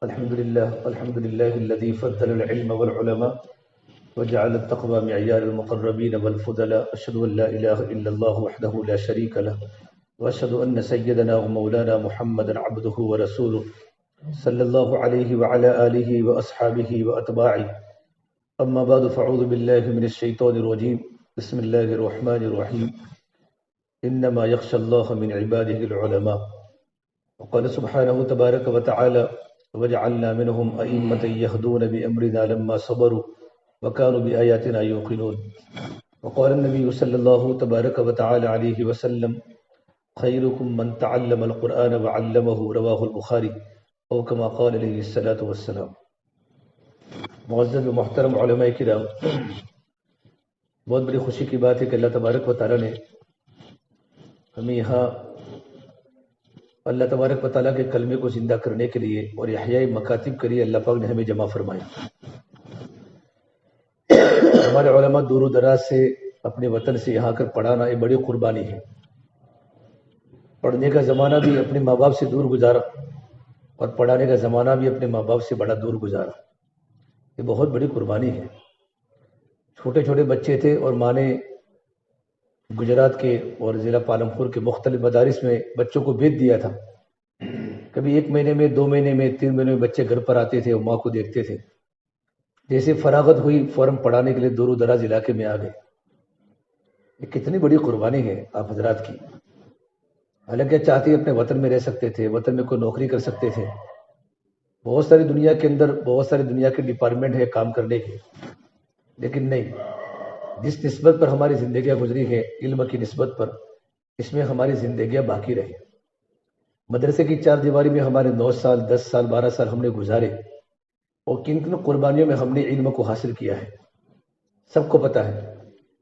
الحمد لله الذي فضل العلم والعلماء وجعل التقوى معيار المقربين والفضلاء. أشهد أن لا إله إلا الله وحده لا شريك له، وأشهد أن سيدنا ومولانا محمدا عبده ورسوله صلى الله عليه وعلى آله وأصحابه وأتباعه. أما بعد، فأعوذ بالله من الشيطان الرجيم. بسم الله الرحمن الرحيم. إنما يخشى الله من عباده العلماء. وقال سبحانه تبارك وتعالى: وجعلنا منهم أئمة يهدون بأمرنا لما صبروا وكانوا بآياتنا يوقنون. وقال النبي صلى الله تبارك وتعالى عليه وسلم: خيركم من تعلم القرآن وعلمه. رواه البخاری، او كما قال علیہ الصلاۃ والسلام. معزز و محترم علماء کرام، بہت بڑی خوشی کی بات ہے کہ اللہ تبارک و تعالیٰ نے ہمیں یہاں اللہ تبارک و تعالیٰ کے کلمے کو زندہ کرنے کے لیے اور احیاء مکاتب کے لیے اللہ پاک نے ہمیں جمع فرمایا. ہمارے علماء دور و دراز سے اپنے وطن سے یہاں کر پڑھانا یہ بڑی قربانی ہے. پڑھنے کا زمانہ بھی اپنے ماں باپ سے دور گزارا اور پڑھانے کا زمانہ بھی اپنے ماں باپ سے بڑا دور گزارا. یہ بہت بڑی قربانی ہے. چھوٹے چھوٹے بچے تھے اور ماں نے گجرات کے اور ضلع پالمپور کے مختلف مدارس میں بچوں کو بھیج دیا تھا. کبھی 1 مہینے میں، 2 مہینے میں، 3 مہینے میں بچے گھر پر آتے تھے اور ماں کو دیکھتے تھے. جیسے فراغت ہوئی فوراً پڑھانے کے لیے دور و دراز علاقے میں آ گئے. یہ کتنی بڑی قربانی ہے آپ حضرات کی. حالانکہ چاہتے اپنے وطن میں رہ سکتے تھے، وطن میں کوئی نوکری کر سکتے تھے. بہت ساری دنیا کے اندر بہت ساری دنیا کے ڈپارٹمنٹ ہے کام کرنے کے، لیکن نہیں. جس نسبت پر ہماری زندگیاں گزری ہیں علم کی نسبت پر، اس میں ہماری زندگیاں باقی رہی. مدرسے کی 4 دیواری میں ہمارے 9 سال، 10 سال، 12 سال ہم نے گزارے، اور کن کن قربانیوں میں ہم نے علم کو حاصل کیا ہے. سب کو پتہ ہے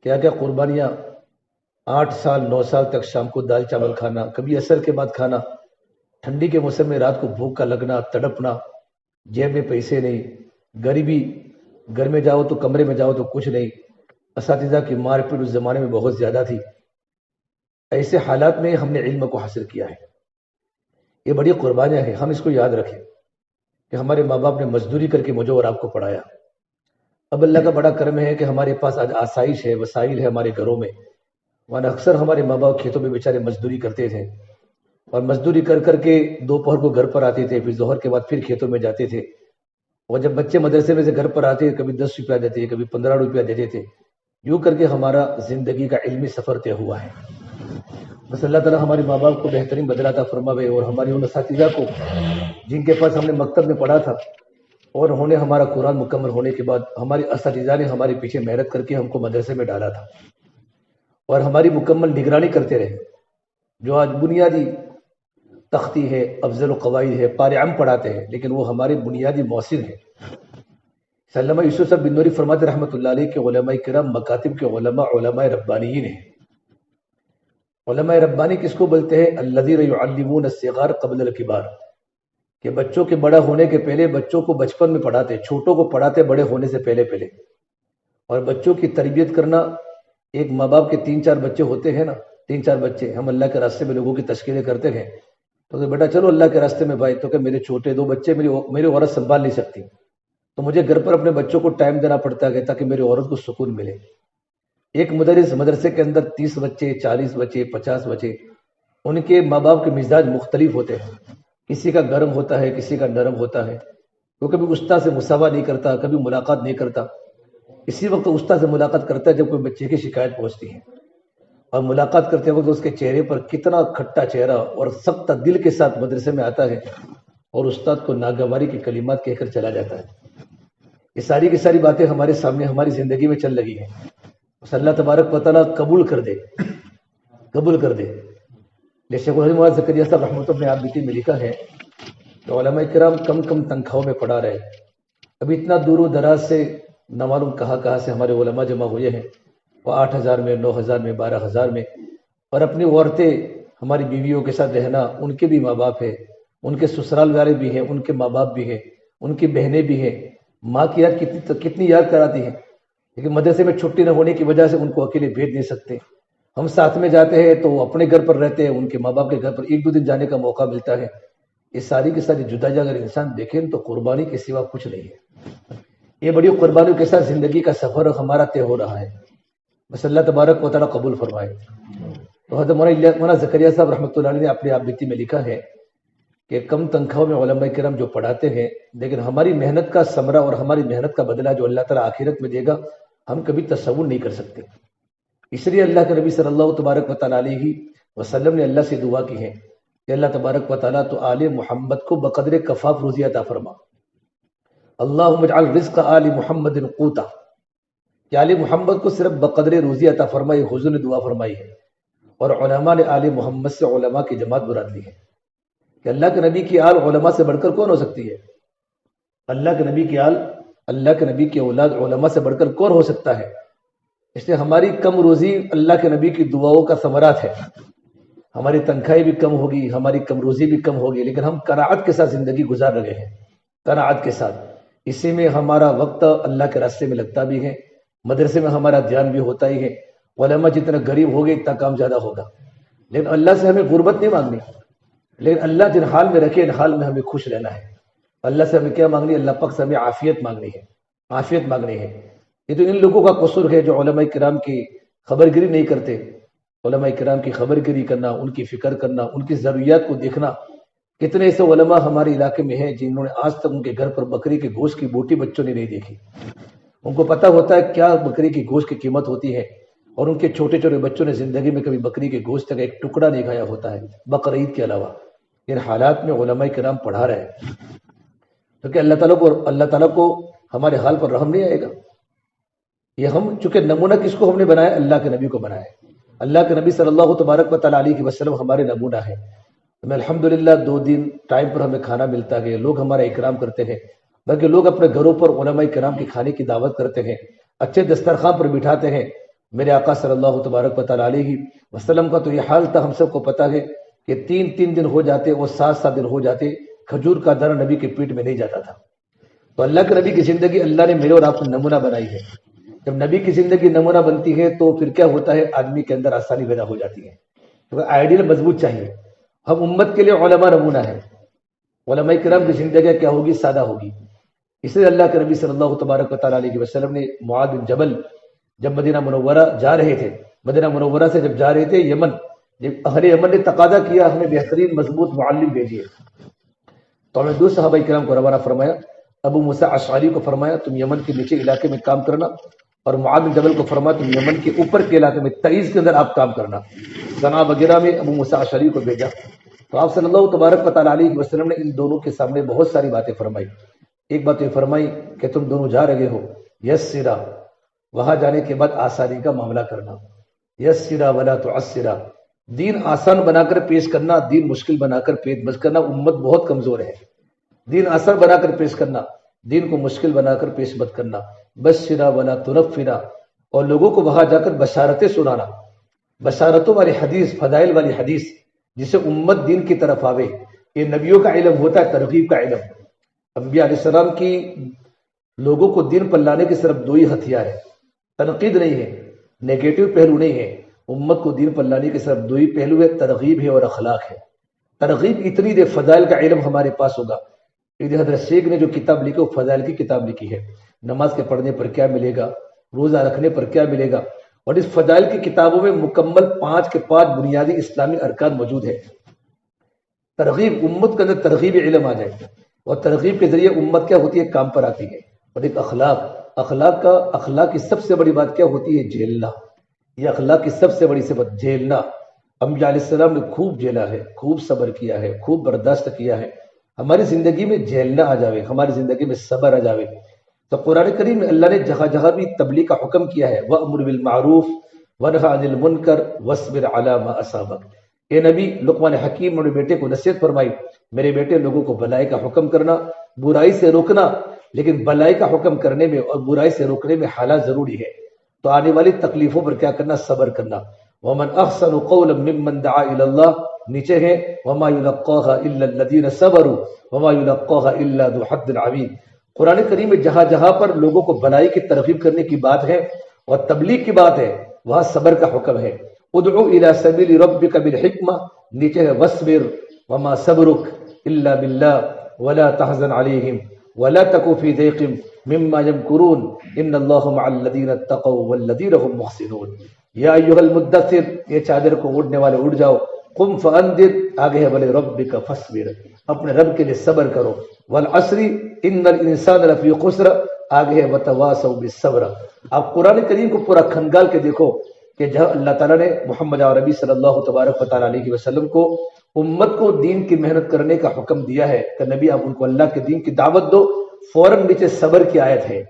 کیا کیا قربانیاں. 8 سال 9 سال تک شام کو دال چاول کھانا، کبھی عصر کے بعد کھانا، ٹھنڈی کے موسم میں رات کو بھوک کا لگنا، تڑپنا، جیب میں پیسے نہیں، غریبی، گھر میں جاؤ تو کمرے میں جاؤ تو کچھ نہیں، اساتذہ کی مار پیٹ اس زمانے میں بہت زیادہ تھی. ایسے حالات میں ہم نے علم کو حاصل کیا ہے. یہ بڑی قربانیاں ہیں. ہم اس کو یاد رکھیں کہ ہمارے ماں باپ نے مزدوری کر کے مجھے اور آپ کو پڑھایا. اب اللہ کا بڑا کرم ہے کہ ہمارے پاس آج آسائش ہے، وسائل ہے ہمارے گھروں میں. ورنہ اکثر ہمارے ماں باپ کھیتوں میں بیچارے مزدوری کرتے تھے، اور مزدوری کر کر کے دوپہر کو گھر پر آتے تھے، پھر ظہر کے بعد پھر کھیتوں میں جاتے تھے. اور جب بچے مدرسے میں سے گھر پر آتے کبھی 10 روپیہ دیتے، کبھی 15 روپیہ دیتے تھے. یوں کر کے ہمارا زندگی کا علمی سفر طے ہوا ہے. بس اللہ تعالیٰ ہمارے ماں باپ کو بہترین بدلہ عطا فرماوے، اور ہماری ان اساتذہ کو جن کے پاس ہم نے مکتب میں پڑھا تھا اور انہوں نے ہمارا قرآن مکمل ہونے کے بعد ہماری اساتذہ نے ہمارے پیچھے محنت کر کے ہم کو مدرسے میں ڈالا تھا اور ہماری مکمل نگرانی کرتے رہے. جو آج بنیادی تختی ہے، افضل القواعد ہے، پارعام پڑھاتے ہیں، لیکن وہ ہمارے بنیادی مؤثر ہیں. علامہ یوسف صاحب بن نوری فرماتے رحمۃ اللہ علیہ کہ علماء کرام مکاتب کے علماء علماء ربانیین ہیں. علماء ربانی کس کو بولتے ہیں؟ الذین یعلمون الصغار قبل الکبار، کہ بچوں کے بڑا ہونے کے پہلے بچوں کو بچپن میں پڑھاتے، چھوٹوں کو پڑھاتے بڑے ہونے سے پہلے پہلے. اور بچوں کی تربیت کرنا، ایک ماں باپ کے 3-4 بچے ہوتے ہیں نا، 3-4 بچے، ہم اللہ کے راستے میں لوگوں کی تشکیلیں کرتے ہیں، تو کہ بیٹا چلو اللہ کے راستے میں بھائی، تو کہ میرے چھوٹے 2 بچے میری عورت سنبھال نہیں سکتی، تو مجھے گھر پر اپنے بچوں کو ٹائم دینا پڑتا ہے تاکہ میری عورت کو سکون ملے. ایک مدرس مدرسے کے اندر 30 بچے، 40 بچے، 50 بچے، ان کے ماں باپ کے مزاج مختلف ہوتے ہیں. کسی کا گرم ہوتا ہے، کسی کا نرم ہوتا ہے. وہ کبھی استاد سے مساوا نہیں کرتا، کبھی ملاقات نہیں کرتا. اسی وقت استاد سے ملاقات کرتا ہے جب کوئی بچے کی شکایت پہنچتی ہے، اور ملاقات کرتے وقت اس کے چہرے پر کتنا کھٹا چہرہ اور سخت دل کے ساتھ مدرسے میں آتا ہے اور استاد کو ناگواری کے کلمات کہہ کر چلا جاتا ہے. یہ ساری کی ساری باتیں ہمارے سامنے ہماری زندگی میں چل رہی ہیں. بس اللہ تبارک و تعالیٰ قبول کر دے، قبول کر دے. جیسے مولانا زکریا صاحب رحمۃ اللہ نے آپ بیٹی میں لکھا ہے کہ علماء کرام کم کم تنخواہوں میں پڑھا رہے. ابھی اتنا دور و دراز سے نہ معلوم کہاں سے ہمارے علماء جمع ہوئے ہیں، وہ 8,000 میں، 9,000 میں، 12,000 میں. اور اپنی عورتیں ہماری بیویوں کے ساتھ رہنا، ان کے بھی ماں باپ ہیں، ان کے سسرال والے بھی ہیں، ان کے ماں باپ بھی ہیں، ان کی بہنیں بھی ہیں. ماں کی یاد کتنی یاد کراتی ہیں، لیکن مدرسے میں چھٹی نہ ہونے کی وجہ سے ان کو اکیلے بھیج نہیں سکتے. ہم ساتھ میں جاتے ہیں تو وہ اپنے گھر پر رہتے ہیں، ان کے ماں باپ کے گھر پر 1-2 دن جانے کا موقع ملتا ہے. یہ ساری کی ساری جدائی اگر انسان دیکھیں تو قربانی کے سوا کچھ نہیں ہے. یہ بڑی قربانیوں کے ساتھ زندگی کا سفر ہمارا طے ہو رہا ہے. بس اللہ تبارک و تعالیٰ قبول فرمائے. تو حضرت مولانا زکریا صاحب رحمۃ اللہ علیہ نے اپنی آپ بیتی میں لکھا ہے کہ کم تنخواہوں میں علماء کرام جو پڑھاتے ہیں، لیکن ہماری محنت کا ثمرہ اور ہماری محنت کا بدلہ جو اللہ تعالیٰ آخرت میں دے گا ہم کبھی تصور نہیں کر سکتے. اس لیے اللہ کے نبی صلی اللہ تبارک و تعالیٰ علیہ وسلم نے اللہ سے دعا کی ہے کہ اللہ تبارک و تعالیٰ تو آل محمد کو بقدر کفاف روزی عطا فرما. اللہم اجعل رزق آل محمد قوتا، کہ آل محمد کو صرف بقدر روزی عطا فرمائی. حضور نے دعا فرمائی ہے. اور علماء نے آل محمد سے علماء کی جماعت مراد لی ہے کہ اللہ کے نبی کی آل علماء سے بڑھ کر کون ہو سکتی ہے؟ اللہ کے نبی کی آل، اللہ کے نبی کی اولاد علماء سے بڑھ کر کون ہو سکتا ہے؟ اس لیے ہماری کم روزی اللہ کے نبی کی دعاؤں کا ثمرات ہے. ہماری تنخواہیں بھی کم ہوگی، ہماری کم روزی بھی کم ہوگی، لیکن ہم قناعت کے ساتھ زندگی گزار رہے ہیں. قناعت کے ساتھ اسی میں ہمارا وقت اللہ کے راستے میں لگتا بھی ہے، مدرسے میں ہمارا دھیان بھی ہوتا ہی ہے. علماء جتنا غریب ہوگے اتنا کام زیادہ ہوگا. لیکن اللہ سے ہمیں غربت نہیں مانگنی، لیکن اللہ جن حال میں رکھے ان حال میں ہمیں خوش رہنا ہے. اللہ سے ہمیں کیا مانگنی؟ اللہ پاک سے ہمیں عافیت مانگنی ہے، عافیت مانگنی ہے. یہ تو ان لوگوں کا قصور ہے جو علماء کرام کی خبر گیری نہیں کرتے. علماء کرام کی خبر گیری کرنا، ان کی فکر کرنا، ان کی ضروریات کو دیکھنا. کتنے ایسے علماء ہمارے علاقے میں ہیں جنہوں نے آج تک ان کے گھر پر بکری کے گوشت کی بوٹی بچوں نے نہیں دیکھی. ان کو پتہ ہوتا ہے کیا بکری کی گوشت کی قیمت ہوتی ہے، اور ان کے چھوٹے چھوٹے بچوں نے زندگی میں کبھی بکری کے گوشت کا ایک ٹکڑا نہیں کھایا ہوتا ہے بقرعید کے علاوہ. ان حالات میں علماء کرام پڑھا رہے ہیں کیونکہ اللہ تعالیٰ کو ہمارے حال پر رحم نہیں آئے گا. یہ ہم چونکہ نمونہ کس کو ہم نے بنایا؟ اللہ کے نبی کو بنایا ہے. اللہ کے نبی صلی اللہ تبارک و تعالیٰ علیہ وسلم ہمارے نمونہ ہے. ہمیں الحمدللہ 2 دن ٹائم پر ہمیں کھانا ملتا ہے، لوگ ہمارا اکرام کرتے ہیں، بلکہ لوگ اپنے گھروں پر علماء کرام کے کھانے کی دعوت کرتے ہیں، اچھے دسترخوان پر بٹھاتے ہیں. میرے آقا صلی اللہ تبارک و تعالیٰ علیہ وسلم کا تو یہ حال تھا، ہم سب کو پتہ ہے کہ 3 دن ہو جاتے اور 7 دن ہو جاتے کھجور کا دانہ نبی کے پیٹ میں نہیں جاتا تھا. تو اللہ کے نبی کی زندگی اللہ نے میرے اور آپ کو نمونہ بنائی ہے. جب نبی کی زندگی نمونہ بنتی ہے تو پھر کیا ہوتا ہے؟ آدمی کے اندر آسانی پیدا ہو جاتی ہے. کیونکہ آئیڈیل مضبوط چاہیے. ہم امت کے لیے علماء نمونہ ہے. علماء کرام کی زندگی کیا ہوگی؟ سادہ ہوگی. اس لیے اللہ کے نبی صلی اللہ تبارک و تعالیٰ علیہ وسلم نے معاذ بن جبل جب مدینہ منورہ جا رہے تھے، مدینہ منورہ سے جب جا رہے تھے یمن، جب اہل یمن نے تقاضا کیا ہمیں بہترین مضبوط معلم بھیجیے، تو ہمیں 2 صحابہ کرام کو روانہ فرمایا. ابو موسیٰ اشعری کو فرمایا تم یمن کے نیچے علاقے میں کام کرنا، اور معاذ بن جبل کو فرمایا تم یمن کے اوپر کے علاقے میں تعیز کے اندر آپ کام کرنا. صنعاء وغیرہ میں ابو موسیٰ اشعری کو بھیجا. تو آپ صلی اللہ تبارک و تعالیٰ علیہ وسلم نے ان دونوں کے سامنے بہت ساری باتیں فرمائی. ایک بات یہ فرمائی کہ تم دونوں جا رہے ہو، یسرا، وہاں جانے کے بعد آسانی کا معاملہ کرنا. یسرا ولا تعسرا، دین آسان بنا کر پیش کرنا، دین مشکل بنا کر پیش مت کرنا. امت بہت کمزور ہے. دین آسان بنا کر پیش کرنا، دین کو مشکل بنا کر پیش مت کرنا. بشرا ولا تنفرا، اور لوگوں کو وہاں جا کر بشارتیں سنانا. بشارتوں والی حدیث، فضائل والی حدیث، جسے امت دین کی طرف آوے. یہ نبیوں کا علم ہوتا ہے، ترغیب کا علم. انبیاء علیہ السلام کی لوگوں کو دین پر لانے کے صرف 2 ہی ہتھیار ہے. تنقید نہیں ہے، نیگیٹو پہلو نہیں ہے. امت کو دین پر لانے کے صرف 2 ہی پہلو ہے، ترغیب ہے اور اخلاق ہے. ترغیب اتنی دے فضائل کا علم ہمارے پاس ہوگا. حضرت شیخ نے جو کتاب لکھی وہ فضائل کی کتاب لکھی ہے. نماز کے پڑھنے پر کیا ملے گا، روزہ رکھنے پر کیا ملے گا، اور اس فضائل کی کتابوں میں مکمل 5 کے 5 بنیادی اسلامی ارکان موجود ہے. ترغیب، امت کے اندر ترغیب علم آ جائے، اور ترغیب کے ذریعے امت کیا ہوتی ہے؟ کام پر آتی ہے. اور ایک اخلاق کی سب سے بڑی بات کیا ہوتی ہے؟ جھیلنا. یہ اخلاق کی سب سے بڑی صفت جھیلنا. انبیاء علیہ السلام نے خوب جھیلا ہے، خوب صبر کیا ہے، خوب برداشت کیا ہے. ہماری زندگی میں جھیلنا آ جاوے، ہماری زندگی میں صبر آ جاوے. تو قرآن کریم میں اللہ نے جگہ جگہ بھی تبلیغ کا حکم کیا ہے. وَأْمُرْ بِالْمَعْرُوفِ وَانْهَ عَنِ الْمُنْكَرِ وَاصْبِرْ عَلَى مَا أَصَابَكَ. اے نبی، لقمان حکیم نے بیٹے کو نصیحت فرمائی، میرے بیٹے لوگوں کو بھلائی کا حکم کرنا، برائی سے روکنا، لیکن بھلائی کا حکم کرنے میں اور برائی سے روکنے میں حالات ضروری ہے. تو آنے والی تکلیفوں پر کیا کرنا؟ صبر کرنا. وَمَنْ أَحْسَنُ قَوْلًا مِّمَّنْ دَعَا إِلَى اللَّهِ، نیچے ہے وَمَا يُلَقَّاهَا إِلَّا الَّذِينَ صَبَرُوا وَمَا يُلَقَّاهَا إِلَّا ذُو حَظٍّ عَظِيمٍ. قرآن کریم میں جہاں جہاں پر لوگوں کو بھلائی کی ترغیب کرنے کی بات ہے اور تبلیغ کی بات ہے، وہاں صبر کا حکم ہے. ادعو الى سبیل ربک بالحکمہ، نیچے ہے وَاصْبِرْ وَمَا صَبْرُكَ إلا بالله ولا تحزن عليهم ولا تك في ضيق مما يمكرون إن الله مع الذين اتقوا والذين هم محسنون. یا ایھا المدثر، یہ چادر کو اوڑھنے والے اڑ جاؤ. قم فانذر، آگے ہے بلے ربک فاصبر، اپنے رب کے لیے صبر کرو. والعصر ان الانسان لفی خسر، آگے ہے وتواصوا بالصبر. آپ قرآن کریم کو پورا کھنگال کے دیکھو کہ جہاں اللہ تعالیٰ نے محمد عربی صلی اللہ تبارک و تعالیٰ علیہ وسلم کو امت کو دین کی محنت کرنے کا حکم دیا ہے کہ نبی آپ ان کو اللہ کے دین کی دعوت دو، فوراً نیچے صبر کی آیت ہے،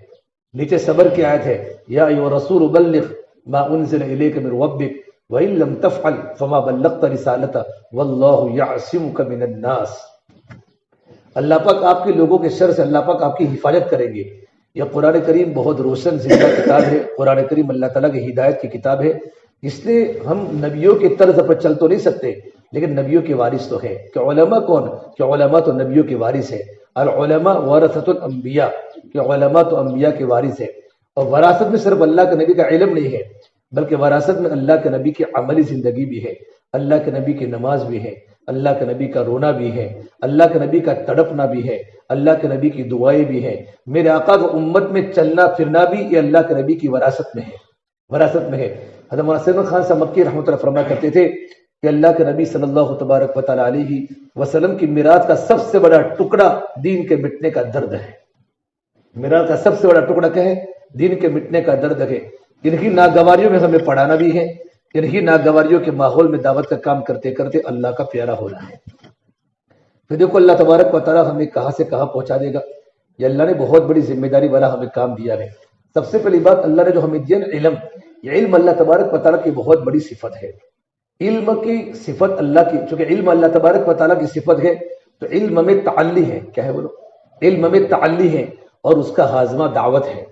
نیچے صبر کی آیت ہے. یا ایھا الرسول بلغ ما انزل الیک من ربک وان لم تفعل فما بلغت رسالته واللہ یعصمک من الناس. اللہ پاک آپ کے لوگوں کے شر سے اللہ پاک آپ کی حفاظت کریں گے. یہ قرآن کریم بہت روشن زندہ کتاب ہے. قرآن کریم اللہ تعالیٰ کی ہدایت کی کتاب ہے. اس لیے ہم نبیوں کی طرز پر چل تو نہیں سکتے، لیکن نبیوں کے وارث تو ہیں. کہ علماء کون؟ کہ علماء تو نبیوں کے وارث ہیں. العلماء ورثۃ الانبیاء، کہ علماء تو انبیاء کے وارث ہیں. اور وراثت میں صرف اللہ کے نبی کا علم نہیں ہے، بلکہ وراثت میں اللہ کے نبی کی عملی زندگی بھی ہے، اللہ کے نبی کی نماز بھی ہے، اللہ کے نبی کا رونا بھی ہے، اللہ کے نبی کا تڑپنا بھی ہے، اللہ کے نبی کی دعائیں بھی ہیں. میرے آقا کو امت میں چلنا پھرنا بھی یہ اللہ کے نبی کی وراثت میں ہے، وراثت میں ہے. حضرت مولانا سید خان صاحب مکی رحمۃ اللہ فرمایا کرتے تھے کہ اللہ کے نبی صلی اللہ تبارک و تعالیٰ علیہ وسلم کی میراث کا سب سے بڑا ٹکڑا دین کے مٹنے کا درد ہے. میراث کا سب سے بڑا ٹکڑا کیا ہے؟ دین کے مٹنے کا درد ہے. انہی ناگواریوں میں ہمیں پڑھانا بھی ہے، انہی ناگواریوں کے ماحول میں دعوت کا کام کرتے کرتے اللہ کا پیارا ہونا ہے. پھر دیکھو اللہ تبارک و تعالیٰ ہمیں کہاں سے کہاں پہنچا دے گا. یہ اللہ نے بہت بڑی ذمہ داری والا ہمیں کام دیا ہے. سب سے پہلی بات اللہ نے جو ہمیں دیا علم، یہ علم اللہ تبارک و تعالیٰ کی بہت بڑی صفت ہے. علم کی صفت اللہ کی، چونکہ علم اللہ تبارک و تعالیٰ کی صفت ہے تو علم میں تعلی ہے. کیا ہے بولو؟ علم میں تعلی ہے اور اس کا ہاضمہ دعوت ہے.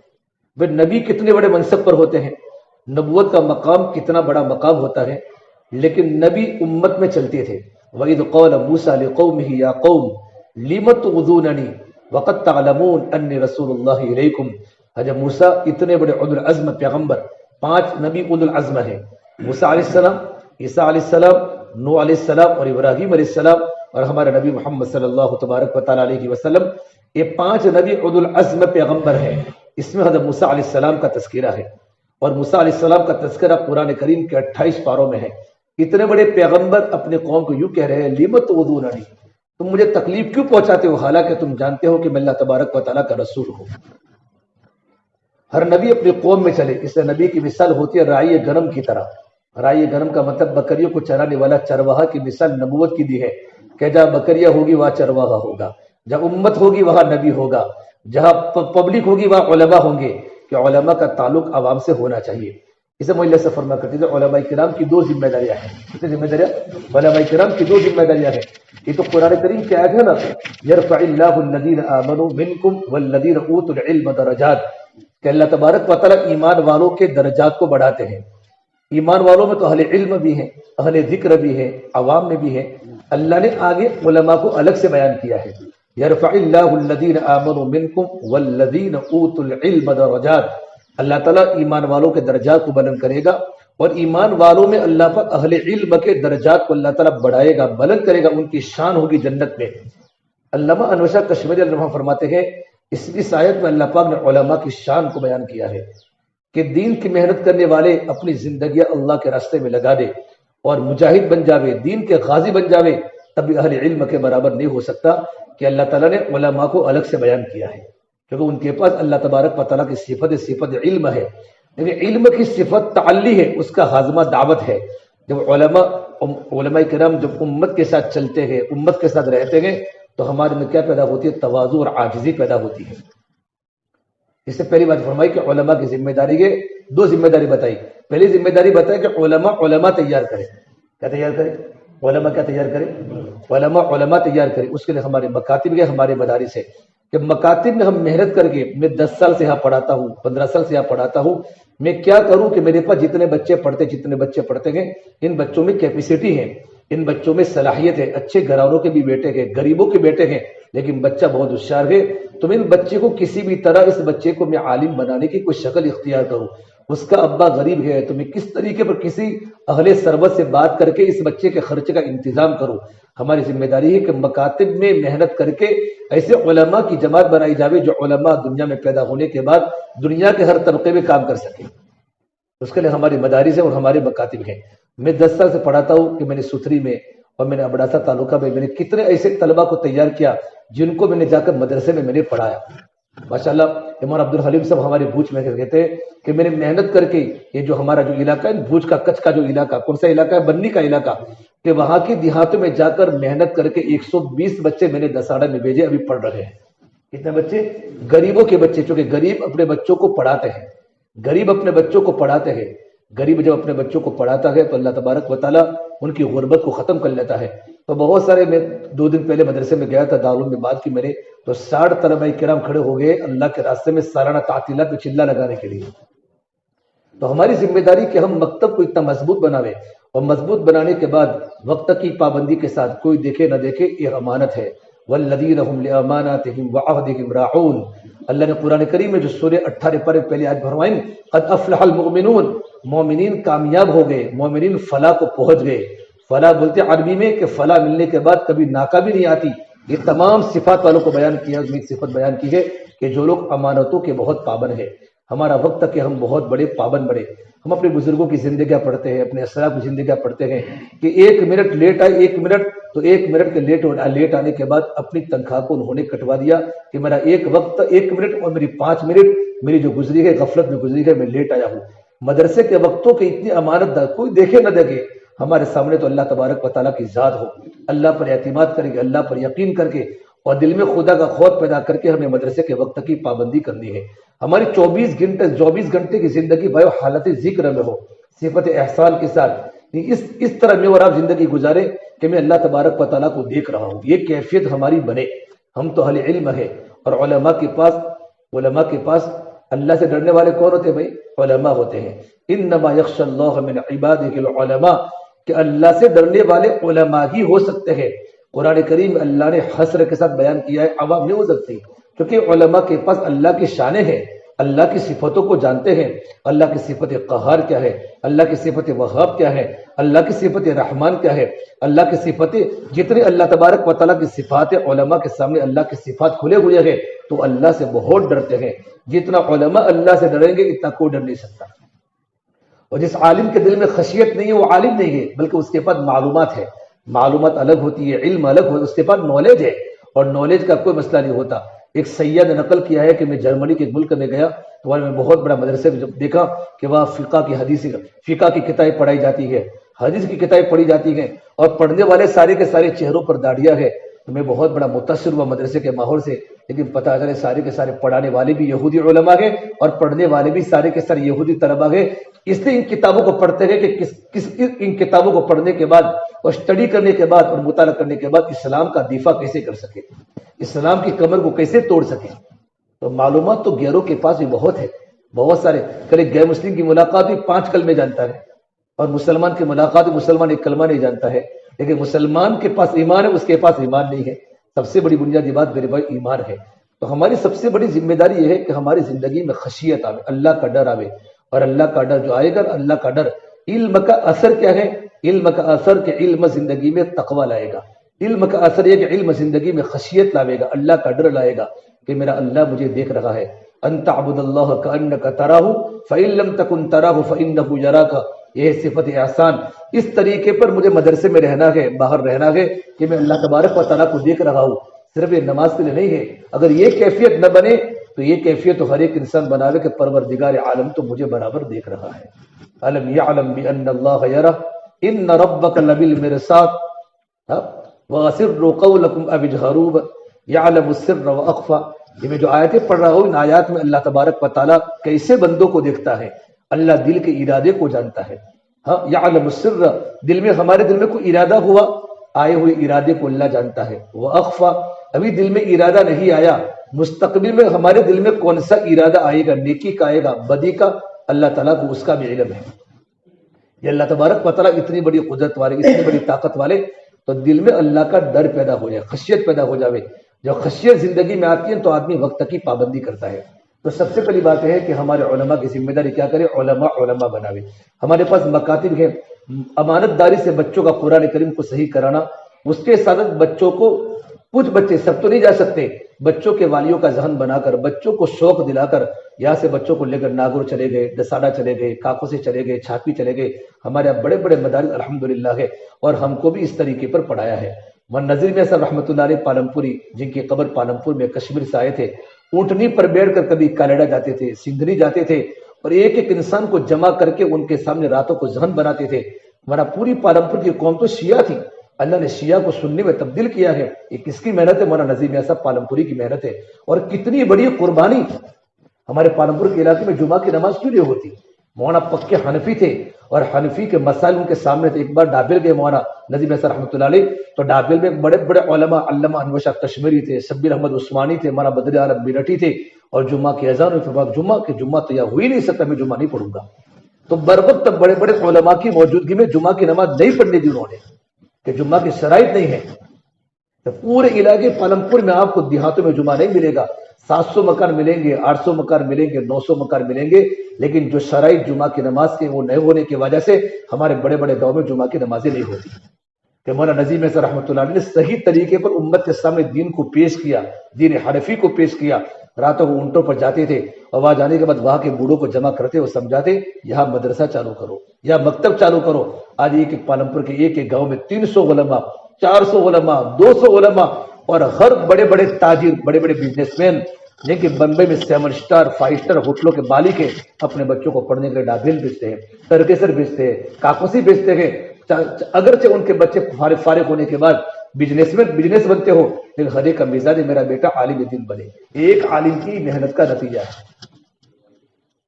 پھر نبی کتنے بڑے منصب پر ہوتے ہیں، نبوت کا مقام کتنا بڑا مقام ہوتا ہے، لیکن نبی امت میں چلتے تھے. وَإِذْ قَالَ مُوسَىٰ لِقَوْمِهِ يَا قَوْمِ لِمَ تُؤْذُونَنِي وَقَدْ تَعْلَمُونَ أَنِّي رَسُولُ اللَّهِ إِلَيْكُمْ. حضرت موسیٰ اتنے بڑے اولو العزم پیغمبر، 5 نبی اولو العزم ہیں، موسیٰ علیہ السلام، عیسیٰ علیہ السلام، نوح علیہ السلام اور ابراہیم علیہ السلام اور ہمارے نبی محمد صلی اللہ تبارک و تعالیٰ علیہ وسلم. یہ 5 نبی اولو العزم پیغمبر ہیں. اس میں حضرت موسیٰ علیہ السلام کا تذکرہ ہے، اور موسیٰ علیہ السلام کا تذکرہ قرآن کریم کے 28 پاروں میں ہے. اتنے بڑے پیغمبر اپنے قوم کو یوں کہہ رہے ہیں لِمَ تُؤْذُونَنِي، تم مجھے تکلیف کیوں پہنچاتے ہو حالانکہ تم جانتے ہو کہ میں اللہ تبارک و تعالیٰ کا رسول ہوں. ہر نبی اپنی قوم میں چلے. اس لیے نبی کی مثال ہوتی ہے راعی غنم کی طرح. راعی غنم کا مطلب بکریوں کو چرانے والا چرواہا کی مثال نبوت کی دی ہے کہ جہاں بکریاں ہوگی وہاں چرواہا ہوگا، جہاں امت ہوگی وہاں نبی ہوگا، جہاں پبلک ہوگی وہاں علماء ہوں گے. کہ علماء کا تعلق عوام سے ہونا چاہیے. اسے مجلس سے فرما کرتے تھے علماء کرام کی 2 ذمہ داریاں ہیں. کتنی ذمہ داریاں؟ علماء کرام کی 2 ذمہ داریاں ہیں. یہ تو قرآن کریم کی آیت ہے نا، یرفع اللہ الذین آمنوا منکم والذین اوتوا العلم درجات، کہ اللہ تبارک و تعالیٰ ایمان والوں کے درجات کو بڑھاتے ہیں. ایمان والوں میں تو اہل علم بھی ہیں، اہل ذکر بھی ہیں، عوام میں بھی ہیں. اللہ نے آگے علماء کو الگ سے بیان کیا ہے. یرفع اللہ الذین آمنوا منکم والذین اوتوا العلم درجات. اللہ تعالیٰ ایمان والوں کے درجات کو بلند کرے گا، اور ایمان والوں میں اللہ پاک اہل علم کے درجات کو اللہ تعالیٰ بڑھائے گا، بلند کرے گا، ان کی شان ہوگی جنت میں. علامہ انور شاہ کشمیری رحمہ فرماتے ہیں اس آیت میں اللہ پاک نے علماء کی شان کو بیان کیا ہے کہ دین کی محنت کرنے والے اپنی زندگیاں اللہ کے راستے میں لگا دے اور مجاہد بن جاوے، دین کے غازی بن جاوے، تب اہل علم کے برابر نہیں ہو سکتا. کہ اللہ تعالیٰ نے علماء کو الگ سے بیان کیا ہے کیونکہ ان کے پاس اللہ تبارک و تعالیٰ کی صفت علم ہے. لیکن علم کی صفت تعلی ہے، اس کا ہاضمہ دعوت ہے. جب علماء کرام جب امت کے ساتھ چلتے ہیں، امت کے ساتھ رہتے ہیں، تو ہمارے میں کیا پیدا ہوتی ہے؟ تواضع اور عاجزی پیدا ہوتی ہے. اس سے پہلی بات فرمائی کہ علماء کی ذمہ داری کے 2 ذمہ داری بتائی. پہلی ذمہ داری بتائی کہ علماء تیار کرے. کیا تیار کرے؟ علماء کیا تیار کرے؟ علماء تیار کرے. اس کے لیے ہمارے مکاتب کے، ہمارے مدارس ہے کہ مکاتب میں ہم محنت کر کے، میں 10 سال سے یہاں پڑھاتا ہوں، 15 سال سے یہاں پڑھاتا ہوں، میں کیا کروں کہ میرے پاس جتنے بچے پڑھتے ہیں ان بچوں میں کیپیسٹی ہے، ان بچوں میں صلاحیت ہے، اچھے گھرانوں کے بھی بیٹے ہیں، غریبوں کے بیٹے ہیں، لیکن بچہ بہت ہوشیار ہے، تو میں ان بچے کو کسی بھی طرح اس بچے کو میں عالم بنانے کی کوئی شکل اختیار کروں. اس کا ابا غریب ہے تو میں کس طریقے پر کسی اہل ثروت سے بات کر کے اس بچے کے خرچے کا انتظام کروں. ہماری ذمہ داری ہے کہ مکاتب میں محنت کر کے ایسے علماء کی جماعت بنائی جاوے جو علماء دنیا میں پیدا ہونے کے بعد دنیا کے ہر طبقے میں کام کر سکے. اس کے لیے ہماری مدارس اور ہمارے مکاتب ہیں. میں 10 سال سے پڑھاتا ہوں کہ میں نے ستری میں اور میں نے ابڑاسا تعلقہ میں نے کتنے ایسے طلبہ کو تیار کیا جن کو میں نے جا کر مدرسے میں نے پڑھایا. ماشاءاللہ امام عبدالحلیم صاحب ہمارے بھوج میں کہتے ہیں کہ میں نے محنت کر کے یہ جو ہمارا جو علاقہ ہے بھوج کا کچھ کا جو علاقہ کون سا علاقہ ہے بنی کا علاقہ کہ وہاں کی دیہاتوں میں جا کر محنت کر کے 120 بچے میں نے دساڑا میں بھیجے ابھی پڑھ رہے ہیں. کتنے بچے؟ غریبوں کے بچے, چونکہ غریب اپنے بچوں کو پڑھاتے ہیں, غریب اپنے بچوں کو پڑھاتے ہیں. غریب جب اپنے بچوں کو پڑھاتا ہے تو اللہ تبارک و تعالیٰ ان کی غربت کو ختم کر لیتا ہے. تو بہت سارے میں 2 دن پہلے مدرسے میں گیا تھا دارالعلوم میں بات کی میں نے تو 60 طلبہ کرام کھڑے ہو گئے اللہ کے راستے میں سالانہ تعطیلات پہ چلہ لگانے کے لیے. تو ہماری ذمہ داری کہ ہم مکتب کو اتنا مضبوط بناوے اور مضبوط بنانے کے بعد وقت کی پابندی کے ساتھ کوئی دیکھے نہ دیکھے یہ امانت ہے. والذین هم لاماناتهم وعهدهم راعون. اللہ نے قرآن کریم میں جو سورہ 18 پر پہلے آیت فرمائی قد افلح المؤمنون, مومنین کامیاب ہو گئے, مومنین فلاح کو پہنچ گئے. فلاح بولتے عربی میں کہ فلاح ملنے کے بعد کبھی ناکامی نہیں آتی. یہ تمام صفات والوں کو بیان کیا. اس میں ایک صفت بیان کی ہے کہ جو لوگ امانتوں کے بہت پابند ہیں. ہمارا وقت کہ ہم بہت بڑے پابند بڑے. ہم اپنے بزرگوں کی زندگیاں پڑھتے ہیں, اپنے اسلاف کی زندگیاں پڑھتے ہیں کہ 1 منٹ لیٹ آئے 1 منٹ تو 1 منٹ کے لیٹ آنے کے بعد اپنی تنخواہ کو انہوں نے کٹوا دیا کہ میرا 1 وقت 1 منٹ اور میری 5 منٹ میری جو گزری ہے غفلت میں گزری ہے میں لیٹ آیا ہوں. مدرسے کے وقتوں کی اتنی امانت دار کوئی دیکھے نہ دیکھے ہمارے سامنے تو اللہ تبارک و تعالیٰ کی ذات ہو, اللہ پر اعتماد کریں گے, اللہ پر یقین کر کے اور دل میں خدا کا خوف پیدا کر کے ہمیں مدرسے کے وقت کی پابندی کرنی ہے. ہماری 24 گھنٹے کی زندگی بھائی حالت ذکر میں ہو, صفت احسان کے ساتھ اس طرح میں اور آپ زندگی گزارے کہ میں اللہ تبارک و تعالیٰ کو دیکھ رہا ہوں. یہ کیفیت ہماری بنے. ہم تو اہل علم ہے اور علماء کے پاس اللہ سے ڈرنے والے کون ہوتے ہیں بھائی؟ علماء ہوتے ہیں. انما یخشى اللہ من عباده العلماء, کہ اللہ سے ڈرنے والے علماء ہی ہو سکتے ہیں. قرآن کریم اللہ نے حسر کے ساتھ بیان کیا ہے عوام نہیں ہو سکتی, کیونکہ علماء کے پاس اللہ کی شانیں ہیں, اللہ کی صفتوں کو جانتے ہیں. اللہ کی صفت قہار کیا ہے, اللہ کی صفت وہاب کیا ہے, اللہ کی صفت رحمان کیا ہے, اللہ کی صفتیں جتنے اللہ تبارک و تعالیٰ کی صفات علماء کے سامنے اللہ کی صفات کھلے ہوئے ہیں تو اللہ سے بہت ڈرتے ہیں. جتنا علماء اللہ سے ڈریں گے اتنا کوئی ڈر نہیں سکتا. اور جس عالم کے دل میں خشیت نہیں ہے وہ عالم نہیں ہے, بلکہ اس کے پاس معلومات ہے. معلومات الگ ہوتی ہے, علم الگ ہوتا ہے, اس کے پاس نالج ہے اور نالج کا کوئی مسئلہ نہیں ہوتا. ایک سیاح نے نقل کیا ہے کہ میں جرمنی کے ملک میں گیا تو وہاں میں بہت بڑا مدرسے میں جب دیکھا کہ وہاں فقہ کی کتابیں پڑھائی جاتی ہے, حدیث کی کتابیں پڑھی جاتی ہیں اور پڑھنے والے سارے کے سارے چہروں پر داڑیاں ہے. تو میں بہت بڑا متاثر ہوا مدرسے کے ماحول سے, لیکن پتہ چلے سارے کے سارے پڑھانے والے بھی یہودی علماء ہیں اور پڑھنے والے بھی سارے کے سارے یہودی طلباء ہیں. اس لیے ان کتابوں کو پڑھتے ہیں کہ ان کتابوں کو پڑھنے کے بعد اور اسٹڈی کرنے کے بعد اور مطالعہ کرنے کے بعد اسلام کا دفاع کیسے کر سکے, اسلام کی کمر کو کیسے توڑ سکے. تو معلومات تو غیروں کے پاس بھی بہت ہے, بہت سارے. کل ایک غیر مسلم کی ملاقات بھی 5 کلمے جانتا ہے اور مسلمان کی ملاقات مسلمان 1 کلمہ نہیں جانتا ہے, لیکن مسلمان کے پاس ایمان ہے, اس کے پاس ایمان نہیں ہے. سب سے بڑی بنیادی بات میرے بھائی ایمان ہے. تو ہماری سب سے بڑی ذمہ داری یہ ہے کہ ہماری زندگی میں خشیت آوے, اللہ کا ڈر آوے, اور اللہ کا ڈر جو آئے گا اللہ کا ڈر. علم کا اثر کیا ہے؟ علم کا اثر کہ علم زندگی میں تقوی لائے گا. علم کا اثر یہ کہ علم زندگی میں خشیت لاوے گا, اللہ کا ڈر لائے گا کہ میرا اللہ مجھے دیکھ رہا ہے. ان تعبد اللہ کأنک تراہ فإن لم تکن تراہ فإنہ یراک, یہ صفت احسان. اس طریقے پر مجھے مدرسے میں رہنا ہے, باہر رہنا ہے کہ میں اللہ تبارک و تعالیٰ کو دیکھ رہا ہوں. صرف یہ نماز کے لیے نہیں ہے. اگر یہ کیفیت نہ بنے تو یہ کیفیت تو ہر ایک انسان بناوے کہ پروردگار عالم تو مجھے برابر دیکھ رہا ہے. الم یعلم بأن اللہ یرہ ان ربک لبالمرصاد واسروا قولکم او اجہروا یعلم السر واخفى. یہ میں جو آیتیں پڑھ رہا ہوں ان آیات میں اللہ تبارک و تعالیٰ کیسے بندوں کو دیکھتا ہے, اللہ دل کے ارادے کو جانتا ہے. ہاں یعلم السر, دل میں ہمارے دل میں کوئی ارادہ ہوا, آئے ہوئے ارادے کو اللہ جانتا ہے. واخفى, ابھی دل میں ارادہ نہیں آیا, مستقبل میں ہمارے دل میں کون سا ارادہ آئے گا, نیکی کا آئے گا بدی کا, اللہ تعالیٰ کو اس کا بھی علم ہے. یہ اللہ تبارک و تعالیٰ اتنی بڑی قدرت والے, اتنی بڑی طاقت والے, تو دل میں اللہ کا ڈر پیدا ہو جائے, خشیت پیدا ہو جائے. جب خشیت زندگی میں آتی ہے تو آدمی وقت کی پابندی کرتا ہے. تو سب سے پہلی بات یہ ہے کہ ہمارے علماء کی ذمہ داری کیا کرے، علماء بناوے. ہمارے پاس مکاتب ہے، امانت داری سے بچوں کا قرآن کریم کو صحیح کرانا. اس کے ساتھ بچوں کو، کچھ بچے، سب تو نہیں جا سکتے، بچوں کے والیوں کا ذہن بنا کر، بچوں کو شوق دلا کر، یہاں سے بچوں کو لے کر ناگور چلے گئے، دساڈا چلے گئے، کاکو سے چلے گئے، چھاپی چلے گئے. ہمارے یہاں بڑے بڑے مدارس الحمدللہ ہے، اور ہم کو بھی اس طریقے پر پڑھایا ہے. نذیر میں صاحب رحمۃ اللہ علیہ پالمپوری، جن کی قبر پالمپور میں کشمیر سے آئے تھے، اونٹنی پر بیٹھ کر کبھی کینیڈا جاتے تھے، سندھنی جاتے تھے، اور ایک ایک انسان کو جمع کر کے ان کے سامنے راتوں کو ذہن بناتے تھے. ہمارا پوری پالمپور کی قوم تو شیعہ تھی، اللہ نے شیعہ کو سنی میں تبدیل کیا ہے. یہ کس کی محنت ہے؟ مولانا نذیر میاں صاحب پالمپوری کی محنت ہے. اور کتنی بڑی قربانی. ہمارے پالمپور کے علاقے میں جمعہ کی نماز کیوں نہیں ہوتی؟ مولانا پکے حنفی تھے، اور حنفی کے مسائل ان کے سامنے تھے. ایک بار ڈابل گئے مولانا نذیر میاں صاحب رحمۃ اللہ علیہ، تو ڈابل میں بڑے بڑے علماء، علامہ انور شاہ کشمیری تھے، شبیر احمد عثمانی تھے، مولانا بدر عالم میرٹھی تھے. اور جمعہ کی اذان ہوئی، فرمایا جمعہ تو یہاں ہو ہی نہیں سکتا، میں جمعہ نہیں پڑھوں گا. تو بروقت تک بڑے بڑے علماء کی موجودگی میں جمعہ کی نماز نہیں پڑھنے دی انہوں نے، کہ جمعہ کی شرائط نہیں ہے. تو پورے علاقے پالمپور میں آپ کو دیہاتوں میں جمعہ نہیں ملے گا. 700 مکان ملیں گے، 800 مکان ملیں گے، 900 مکان ملیں گے، لیکن جو شرائط جمعہ کی نماز کے وہ نہیں ہونے کی وجہ سے ہمارے بڑے بڑے گاؤں میں جمعہ کی نمازیں نہیں ہوتی. کہ مولانا نذیر میاں صاحب رحمۃ اللہ علیہ نے صحیح طریقے پر امت کے سامنے دین کو پیش کیا، دین حنفی کو پیش کیا. راتوں کو اونٹوں پر جاتے تھے، اور وہاں جانے کے بعد وہاں کے بوڑھوں کو جمع کرتے اور سمجھاتے، یہاں مدرسہ چالو کرو، یا مکتب چالو کرو. آج ایک ایک پالمپور کے ایک ایک گاؤں میں 300 علماء، 400 علماء، 200 علماء، اور ہر بڑے بڑے تاجر، بڑے بڑے بزنس مین، جن کے بمبئی میں 7 اسٹار 5 اسٹار ہوٹلوں کے مالک ہیں، اپنے بچوں کو پڑھنے کے لیے ڈابل بیچتے ہیں، ترکیسر بیچتے ہیں، کاکوسی بیچتے ہیں. اگرچہ ان کے بچے فارغ ہونے کے بعد بزنس بنتے ہو، لیکن ہر ایک کا مزاج ہے میرا بیٹا عالم دین بنے. ایک عالم کی محنت کا نتیجہ ہے.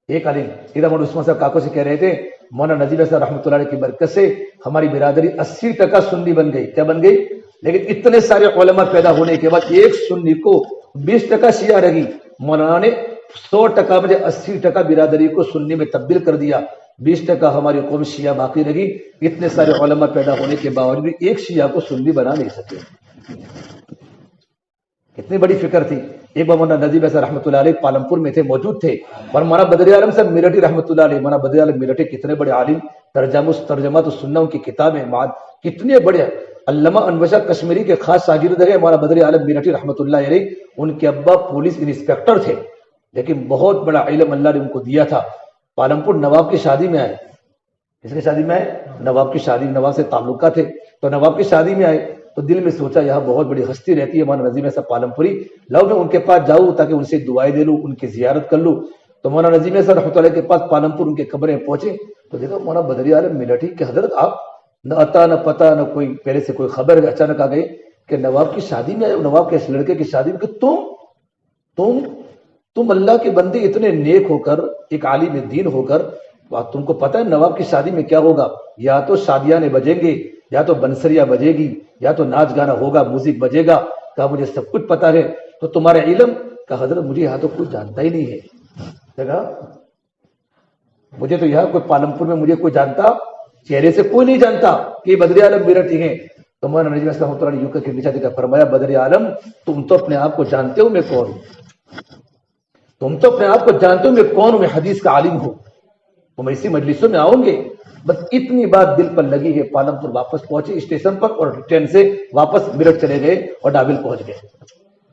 ایک عالم، ادھر مولانا عثمان صاحب کاکو سے کہہ رہے تھے، مولانا نذیر صاحب رحمۃ اللہ علیہ کی برکت سے ہماری برادری 80% سنی بن گئی. کیا بن گئی؟ لیکن اتنے سارے علماء پیدا ہونے کے بعد ایک سنی کو 20% شیعہ رہی. مولانا نے 100% میں 80% برادری کو سنی میں تبدیل کر دیا، 20% ہماری قوم شیعہ باقی رہی. اتنے سارے علماء پیدا ہونے کے باوجود بھی ایک شیعہ کو سنی بنا نہیں سکے. کتنی بڑی فکر تھی. ایک بار مولانا نذیر صاحب رحمۃ اللہ علیہ پالمپور میں تھے، موجود تھے، اور مولانا بدر عالم صاحب میرٹھی رحمۃ اللہ علیہ، مولانا بدر عالم میرٹھی کتنے بڑے عالم، ترجمات السنہ ان کی کتابیں، کتنے بڑے. علامہ انور شاہ کشمیری کے خاص شاگرد ہے مولانا بدر عالم میرٹھی رحمۃ اللہ علیہ. ان کے ابا پولیس انسپیکٹر تھے، لیکن بہت بڑا علم اللہ نے ان کو دیا تھا. پالمپور نواب کی شادی میں آئے. کس کی شادی میں آئے؟ نواب کی شادی. نواب سے تعلقات تھے، تو نواب کی شادی میں آئے تو دل میں سوچا یہاں بہت بڑی ہستی رہتی ہے مولانا نذیر صاحب پالمپوری، لاؤ میں ان کے پاس جاؤں تاکہ ان سے دعائیں دے لوں، ان کی زیارت کر لوں. تو مولانا نذیر صاحب رحمۃ اللہ کے پاس پالمپور ان کے قبریں پہنچے تو دیکھا مولانا بدر عالم میرٹھی کہ حضرت آپ نہ عطا نہ پتہ نہ کوئی پہلے سے کوئی خبر. اچانک آ گئے کہ نواب کی شادی میں آئے، نواب کے اس لڑکے کی شادی میں، کہ تم اللہ کے بندے اتنے نیک ہو کر، ایک عالم دین ہو کر، تم کو پتہ ہے نواب کی شادی میں کیا ہوگا؟ یا تو شادیاں بجیں گے، یا تو بنسریاں بجے گی، یا تو ناچ گانا ہوگا، میوزک بجے گا. کہا مجھے سب کچھ پتا ہے. تو تمہارا علم؟ کہا حضرت مجھے یہاں تو کوئی جانتا ہی نہیں ہے. کہا مجھے تو یہاں کوئی پالمپور میں مجھے کوئی جانتا، چہرے سے کوئی نہیں جانتا کہ بدر عالم میرٹھی ہیں. تو مولانا نذیر صاحب رحمۃ اللہ علیہ یوں کہ نیچا دیکھا، فرمایا بدر عالم تم تو اپنے آپ کو جانتے ہو میں کون ہوں، تم تو اپنے آپ کو جانتے ہو میں کون ہوں، میں حدیث کا عالم ہوں. تم ایسی مجلسوں میں آؤ گے. بس اتنی بات دل پر لگی ہے. پالمپور واپس پہنچے اسٹیشن پر، اور ٹرین سے واپس میرٹھ چلے گئے اور ڈابل پہنچ گئے.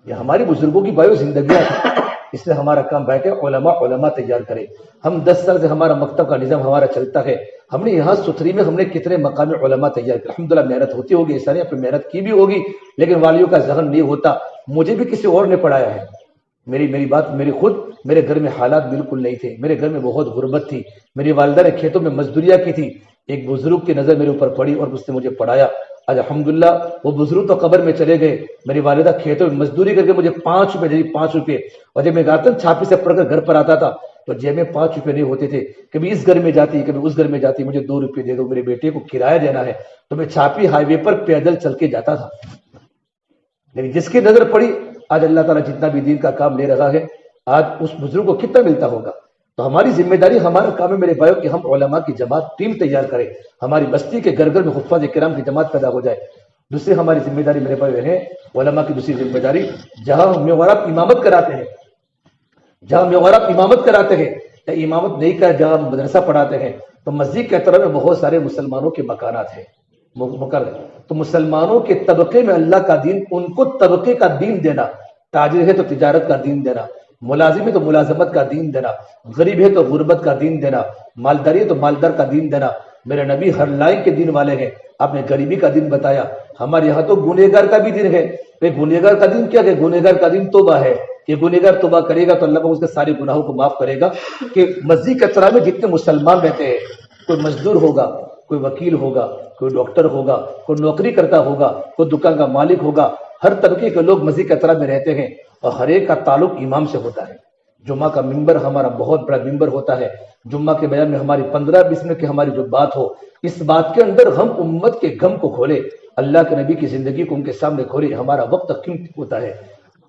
یہ ہماری بزرگوں کی بایو زندگیاں ہیں. اس لیے ہمارا کام بیٹھے علماء تیار کرے. ہم 10 سال سے ہمارا مکتب کا نظام ہمارا چلتا ہے. ہم نے یہاں ستھری میں ہم نے کتنے مقامی علماء تیار کر، الحمدللہ محنت ہوتی ہوگی، ایسا نہیں اپنی محنت کی بھی ہوگی، لیکن والیوں کا ذہن نہیں ہوتا. مجھے بھی کسی اور نے پڑھایا ہے. میری بات میرے گھر میں حالات بالکل نہیں تھے. میرے گھر میں بہت غربت تھی. میری والدہ نے کھیتوں میں مزدوریاں کی تھی. ایک بزرگ کی نظر میرے اوپر پڑی اور اس نے مجھے پڑھایا. آج الحمدللہ وہ بزرگ تو قبر میں چلے گئے. میری والدہ کھیتوں میں مزدوری کر کے مجھے 5 روپے دی، 5 روپے. اور جب میں چھاپی سے پڑھ کر گھر پر آتا تھا تو جیب میں 5 روپے نہیں ہوتے تھے. کبھی اس گھر میں جاتی، کبھی اس گھر میں جاتی، مجھے 2 روپے دے دو، میرے بیٹے کو کرایہ دینا ہے. تو میں چھاپی ہائی وے پر پیدل چل کے جاتا تھا. لیکن جس کی نظر پڑی، آج اللہ تعالیٰ جتنا بھی دین کا کام لے رہا ہے، آج اس بزرگ کو کتنا ملتا ہوگا. تو ہماری ذمہ داری، ہمارا کام ہے میرے بھائیوں کہ ہم علماء کی جماعت ٹیم تیار کریں. ہماری بستی کے گھر گھر میں حفاظ کرام کی جماعت پیدا ہو جائے. دوسری ہماری ذمہ داری میرے بھائی ہے، علماء کی دوسری ذمہ داری، جہاں ہم آپ امامت کراتے ہیں، جہاں میغرب امامت کراتے ہیں یا امامت نہیں کر جہاں مدرسہ پڑھاتے ہیں، تو مسجد کے طرف میں بہت سارے مسلمانوں کے مکانات ہیں مقرر، تو مسلمانوں کے طبقے میں اللہ کا دین، ان کو طبقے کا دین دینا، تاجر ہے تو تجارت کا دین دینا، ملازم ہے تو ملازمت کا دین دینا، غریب ہے تو غربت کا دین دینا، مالداری ہے تو مالدار کا دین دینا۔ میرے نبی ہر لائن کے دین والے ہیں، آپ نے غریبی کا دین بتایا، ہمارے یہاں تو گنہگار کا بھی دین ہے۔ گنہگار کا دین کیا ہے؟ گنہگار کا دین توبہ ہے، کہ گنہگار توبہ کرے گا تو اللہ اس کے سارے گناہوں کو معاف کرے گا۔ کہ مسجد کے طرح میں جتنے مسلمان رہتے ہیں، کوئی مزدور ہوگا، کوئی وکیل ہوگا، کوئی ڈاکٹر ہوگا، کوئی نوکری کرتا ہوگا، کوئی دکان کا مالک ہوگا، ہر طبقے کے لوگ مسجد کے طرح میں رہتے ہیں، اور ہر ایک کا تعلق امام سے ہوتا ہے۔ جمعہ کا ممبر ہمارا بہت بڑا ممبر ہوتا ہے، جمعہ کے بیان میں ہماری 15-20 منٹ کی ہماری جو بات ہو، اس بات کے اندر ہم امت کے غم کو کھولے، اللہ کے نبی کی زندگی کو ان کے سامنے کھولے، ہمارا وقت قیمتی ہوتا ہے۔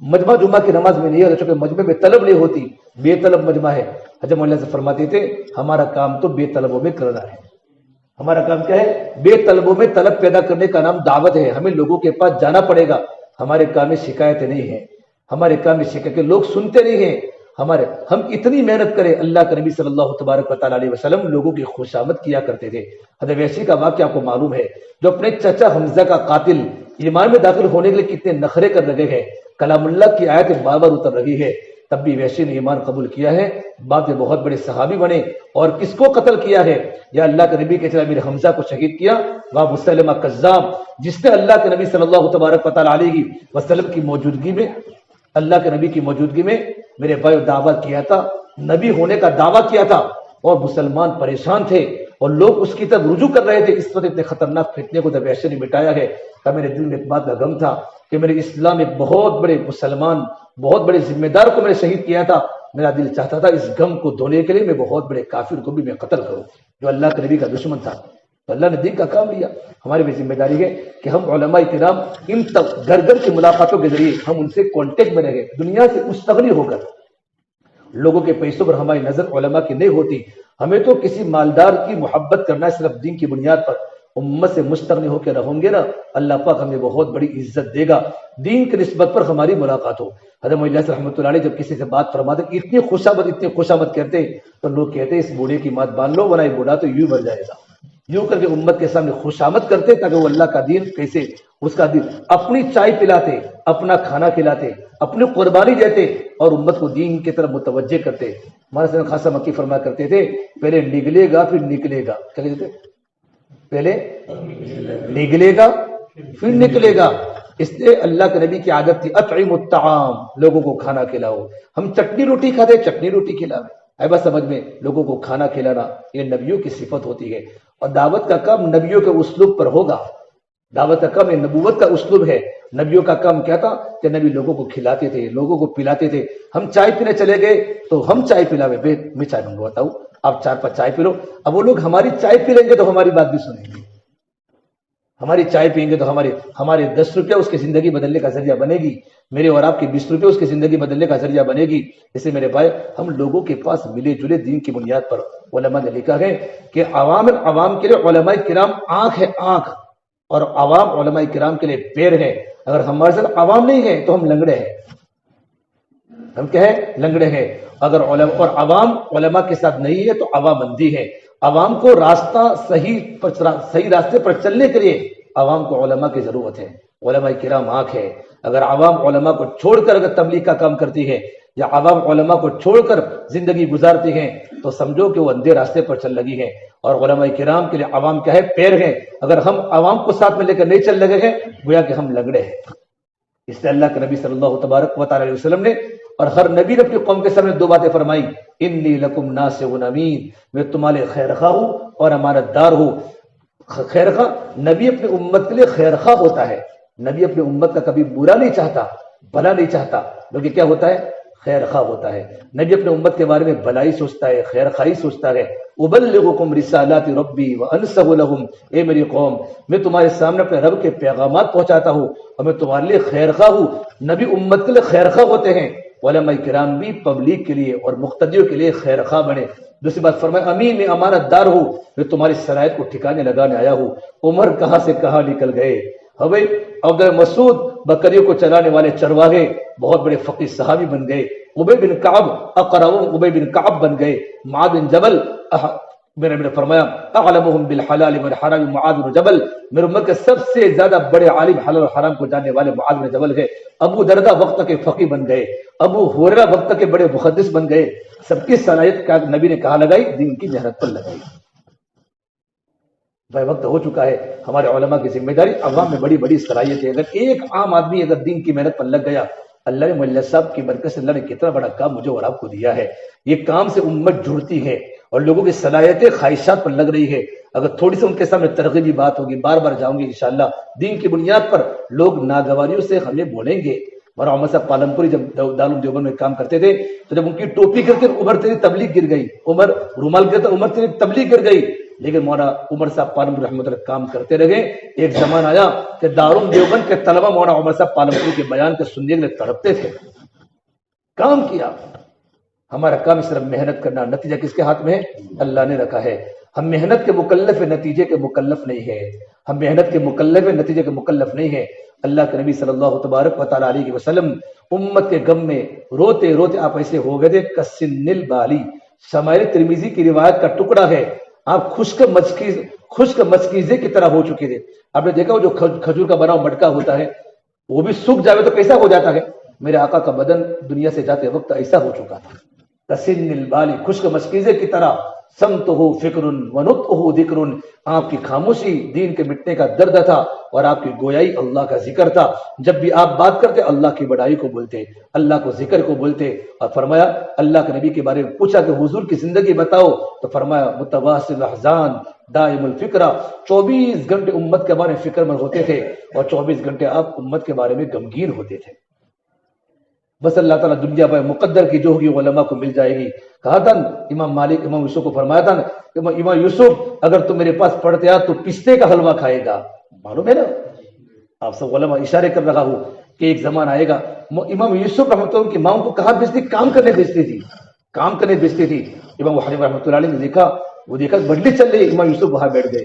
مجمع جمعہ کی نماز میں نہیں ہے، چونکہ مجمع میں طلب نہیں ہوتی، بے طلب مجمع ہے۔ حضرت مولانا سے فرماتے تھے ہمارا کام تو بے طلبوں میں کرنا ہے۔ ہمارا کام کیا ہے؟ بے طلبوں میں طلب پیدا کرنے کا نام دعوت ہے۔ ہمیں لوگوں کے پاس جانا پڑے گا، ہمارے کام میں شکایتیں نہیں ہیں، ہمارے کام میں شکایت لوگ سنتے نہیں ہیں، ہم اتنی محنت کریں۔ اللہ کے نبی صلی اللہ تبارک و تعالیٰ علیہ وسلم لوگوں کی خوشامد کیا کرتے تھے۔ حضرت ویسی کا واقعہ آپ کو معلوم ہے، جو اپنے چچا حمزہ کا قاتل ایمان میں داخل ہونے کے لیے کتنے نخرے کر رہے ہیں، کلام اللہ کی آیت بار بار اتر رہی ہے، تب بھی ویسی نے ایمان قبول کیا ہے، بعد میں بہت بڑے صحابی بنے۔ اور کس کو قتل کیا ہے؟ یا اللہ کے نبی کے چلا میرے حمزہ کو شہید کیا، وہ مسلمہ کذاب، جس نے اللہ کے نبی صلی اللہ تبارک و تعالیٰ علیہ وسلم کی موجودگی میں، اللہ کے نبی کی موجودگی میں میرے بھائی دعویٰ کیا تھا، نبی ہونے کا دعویٰ کیا تھا، اور مسلمان پریشان تھے اور لوگ اس کی طرف رجوع کر رہے تھے۔ اس وقت اتنے خطرناک فتنے کو جب ویسے نے مٹایا ہے، تب میرے دل میں ایک بات کا غم تھا کہ میرے اسلام ایک بہت بڑے مسلمان، بہت بڑے ذمہ دار کو میں نے شہید کیا تھا۔ میرا دل چاہتا تھا اس غم کو دھونے کے لیے میں بہت بڑے کافر کو بھی میں قتل کروں، جو اللہ کے نبی کا دشمن تھا۔ تو اللہ نے دین کا کام لیا، ہماری بھی ذمہ داری ہے کہ ہم علماء کرام ان تک گھر گھر کی ملاقاتوں کے ذریعے ہم ان سے کانٹیکٹ میں رہیں، دنیا سے مستغنی ہو کر۔ لوگوں کے پیسوں پر ہماری نظر علماء کی نہیں ہوتی، ہمیں تو کسی مالدار کی محبت کرنا ہے صرف دین کی بنیاد پر۔ امت سے مستغنی ہو کے رہوں گے نا، اللہ پاک ہمیں بہت بڑی عزت دے گا، دین کی نسبت پر ہماری ملاقات ہو۔ حضرت مولانا رحمۃ اللہ علیہ جب کسی سے بات فرماتے اتنی خوشامد کرتے تو لوگ کہتے اس بوڑھے کی بات مان لو ورنہ یہ بوڑھا تو یوں مر جائے گا، یوں کر کے امت کے سامنے خوشامد کرتے تاکہ وہ اللہ کا دین کیسے، اس کا دین اپنی چائے پلاتے، اپنا کھانا کھلاتے، اپنی قربانی دیتے اور امت کو دین کی طرف متوجہ کرتے۔ ہمارے ساتھ خاصا مکی فرمایا کرتے تھے پہلے نگلے گا پھر نکلے گا، کیا کہتے تھے؟ پہلے نگلے گا پھر نکلے گا۔ اس لیے اللہ کے نبی کی عادت تھی اطعم الطعام، لوگوں کو کھانا کھلاؤ۔ ہم چٹنی روٹی کھاتے، چٹنی روٹی کھلاوے، اے بس سمجھ میں لوگوں کو کھانا کھلانا یہ نبیوں کی صفت ہوتی ہے، اور دعوت کا کام نبیوں کے اسلوب پر ہوگا۔ دعوت کا کام نبوت کا اسلوب ہے۔ نبیوں کا کام کیا تھا کہ نبی لوگوں کو کھلاتے تھے، لوگوں کو پلاتے تھے۔ ہم چائے پینے چلے گئے تو ہم چائے پلاوے، بے میں چائے منگواتا ہوں، آپ 4 چائے پی لو۔ اب وہ لوگ ہماری چائے پی لیں گے تو ہماری بات بھی سنیں گے، ہماری چائے پئیں گے تو ہمارے 10 روپیہ اس کی زندگی بدلنے کا ذریعہ بنے گی، میرے اور آپ کے 20 روپے اس کی زندگی بدلنے کا ذریعہ بنے گی۔ اسے میرے بھائی ہم لوگوں کے پاس ملے جلے دین کی بنیاد پر، علماء نے لکھا ہے کہ عوام کے لیے علماء کرام آنکھ ہے آنکھ، اور عوام علماء کرام کے لیے پیر ہے۔ اگر ہمارے ساتھ عوام نہیں ہے تو ہم لنگڑے ہیں، ہم کیا ہے؟ لنگڑے ہیں۔ اگر عوام علماء کے ساتھ نہیں ہے تو عوام بندی ہے۔ عوام کو راستہ صحیح راستے پر چلنے کے لیے عوام کو علماء کی ضرورت ہے، علماء کرام آنکھ ہے۔ اگر عوام علماء کو چھوڑ کر اگر تبلیغ کا کام کرتی ہے یا عوام علماء کو چھوڑ کر زندگی گزارتی ہیں تو سمجھو کہ وہ اندھے راستے پر چل لگی ہے۔ اور علماء کرام کے لیے عوام کیا ہے؟ پیر ہیں۔ اگر ہم عوام کو ساتھ میں لے کر نہیں چل لگے ہیں گویا کہ ہم لنگڑے ہیں۔ اس لیے اللہ کے نبی صلی اللہ تبارک و تعالی علیہ وسلم نے اور ہر نبی نے اپنی قوم کے سامنے 2 باتیں فرمائی، انی لکم ناصح امین، میں تمہارے خیر خواہ ہوں اور امانت دار ہوں۔ خیر خواہ، نبی اپنی امت کے لیے خیر خواہ ہوتا ہے، نبی اپنی امت کا کبھی برا نہیں چاہتا، بھلا نہیں چاہتا، بلکہ کیا ہوتا ہے؟ خیر خواہ ہوتا ہے۔ نبی اپنے امت کے بارے میں بھلائی سوچتا ہے، خیر خواہی سوچتا ہے۔ ابلغکم رسالات ربی وانصح لہم، اے میری قوم میں تمہارے سامنے اپنے رب کے پیغامات پہنچاتا ہوں اور میں تمہارے لیے خیر خواہ ہوں۔ نبی امت کے لیے خیر خواہ ہوتے ہیں، علماء کرام بھی پبلک کے لیے اور مقتدیوں کے لیے خیر خواہ بنے۔ دوسری بات فرمایا امین، میں امانت دار ہوں، میں تمہاری شرائط کو ٹھکانے لگانے آیا ہوں۔ عمر کہاں سے کہاں نکل گئے، ہمیں عبداللہ مسعود بکریوں کو چلانے والے چرواہے بہت بڑے فقیہ صحابی بن گئے. ابی بن کعب اقرؤہم ابی بن کعب بن گئے. معاذ بن جبل میرے نے فرمایا اعلمهم بالحلال والحرام معاذ بن جبل، میرے امت کے سب سے زیادہ بڑے عالم حلال اور حرام کو جاننے والے معاذ بن جبل ہے. ابو دردہ وقت کے فقیہ بن گئے. ابو ہریرہ وقت کے بڑے محدث بن گئے. سب کی صلاحیت کا نبی نے کہا لگائی؟ دین کی محنت پر لگائی. بھائی وقت ہو چکا ہے، ہمارے علماء کی ذمہ داری. عوام میں بڑی بڑی صلاحیت ہے. اگر ایک عام آدمی اگر دین کی محنت پر لگ گیا، اللہ نے مولانا صاحب کی برکت سے اللہ نے کتنا بڑا کام مجھے اور آپ کو دیا ہے. یہ کام سے امت جڑتی ہے اور لوگوں کی صلاحیتیں خواہشات پر لگ رہی ہے. اگر تھوڑی سی ان کے سامنے ترغیبی بات ہوگی، بار بار جاؤں گی انشاءاللہ، دین کی بنیاد پر لوگ ناگواریوں سے ہمیں بولیں گے. مولانا عمر صاحب پالمپوری جب دارالعلوم دیوبند میں کام کرتے تھے تو جب ان کی ٹوپی گرتے عمر تیری تبلیغ گر گئی، عمر رومال گرتا عمر تیری تبلیغ گر گئی. لیکن مولانا عمر صاحب پالمپور رحمۃ اللہ کام کرتے رہے. ایک زمان آیا کہ دارالعلوم دیوبند کے طلبہ مولانا عمر صاحب پالمپور کے بیان کے سننے کے لیے تڑپتے تھے. کام کیا. ہمارا کام صرف محنت کرنا، نتیجہ کس کے ہاتھ میں ہے؟ اللہ نے رکھا ہے. ہم محنت کے مکلف ہیں، نتیجے کے مکلف نہیں ہے. ہم محنت کے مکلف ہیں، نتیجے کے مکلف نہیں ہے. اللہ کے نبی صلی اللہ تبارک و تعالیٰ علیہ وسلم امت کے غم میں روتے روتے آپ ایسے ہو گئے تھے کسن البالی. شمائل ترمذی کی روایت کا ٹکڑا ہے. آپ خشک مچکیزے کی طرح ہو چکے تھے. آپ نے دیکھا وہ جو کھجور کا بنا ہوا مٹکا ہوتا ہے وہ بھی سوکھ جاوے تو کیسا ہو جاتا ہے. میرے آقا کا بدن دنیا سے جاتے وقت ایسا ہو چکا تھا، کسن البالی، خشک مشکیزے کی طرح. سمتہ فکر ونطقہ ذکر، آپ کی خاموشی دین کے مٹنے کا درد تھا اور آپ کی گویائی اللہ کا ذکر تھا. جب بھی آپ بات کرتے اللہ کی بڑائی کو بولتے، اللہ کو ذکر کو بولتے. اور فرمایا اللہ کے نبی کے بارے میں پوچھا کہ حضور کی زندگی بتاؤ تو فرمایا متواصل احزان دائم الفکرہ. 24 گھنٹے امت کے بارے میں فکر مند ہوتے تھے اور 24 گھنٹے آپ امت کے بارے میں غمگین ہوتے تھے. بس اللہ تعالیٰ دنیا بھائی مقدر کی جو ہوگی علماء کو مل جائے گی. کہا تھا امام مالک امام یوسف کو فرمایا تھا کہ امام یوسف اگر تم میرے پاس پڑھتے آ تو پستے کا حلوہ کھائے گا. معلوم ہے نا، آپ سب علماء اشارے کر رہا ہوں کہ ایک زمان آئے گا. امام یوسف رحمۃ اللہ کی ماں کو کہاں بھیجتی؟ کام کرنے بھیجتی تھی، کام کرنے بھیجتی تھی. امام حنیفہ رحمۃ اللہ علیہ نے دیکھا بڑھلی چل رہی. امام یوسف وہاں بیٹھ گئے.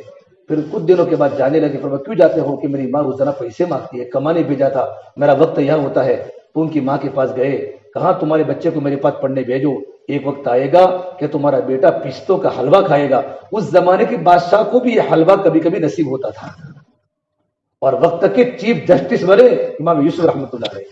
پھر کچھ دنوں کے بعد جانے لگے. فرمایا کیوں جاتے ہو؟ کہ میری ماں روزانہ پیسے مانگتی ہے، کمانے بھیجا تھا، میرا وقت یہاں ہوتا ہے. تو ان کی ماں کے پاس گئے، کہا تمہارے بچے کو میرے پاس پڑھنے بھیجو، ایک وقت آئے گا کہ تمہارا بیٹا پستوں کا حلوہ کھائے گا. اس زمانے کے بادشاہ کو بھی یہ حلوہ کبھی کبھی نصیب ہوتا تھا. اور وقت کے چیف جسٹس بنے امام یوسف رحمۃ اللہ علیہ.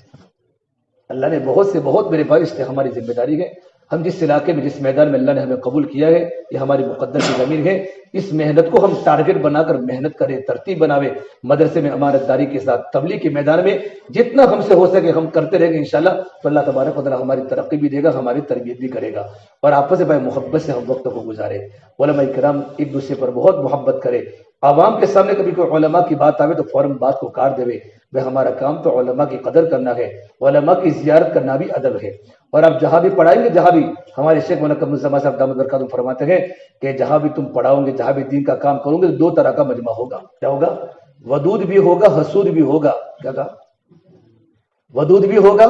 اللہ نے بہت سے بہت میرے بھائی، اس لیے ہماری ذمہ داری ہے ہم جس علاقے میں جس میدان میں اللہ نے ہمیں قبول کیا ہے یہ ہماری مقدر کی زمین ہے. اس محنت کو ہم ٹارگٹ بنا کر محنت کریں، ترتیب بناوے. مدرسے میں امانت داری کے ساتھ تبلیغ کے میدان میں جتنا ہم سے ہو سکے ہم کرتے رہیں گے انشاءاللہ. تو اللہ تبارک و تعالیٰ ہماری ترقی بھی دے گا، ہماری تربیت بھی کرے گا. اور آپس میں محبت سے ہم وقت کو گزارے. علماء کرام ایک دوسرے پر بہت محبت کرے. عوام کے سامنے کبھی کوئی علماء کی بات آوے تو فوراً بات کو کاٹ دے. بھائی ہمارا کام تو علماء کی قدر کرنا ہے، علماء کی زیارت کرنا بھی ادب ہے. اور آپ جہاں بھی پڑھائیں گے، جہاں بھی ہمارے شیخ مولانا قمر الزمان صاحب دامت برکاتہم فرماتے ہیں کہ جہاں بھی تم پڑھاؤ گے، جہاں بھی دین کا کام کرو گے، دو طرح کا مجمع ہوگا. کیا ہوگا؟ ودود بھی ہوگا، حسود بھی ہوگا. کیا کہا؟ ودود بھی ہوگا،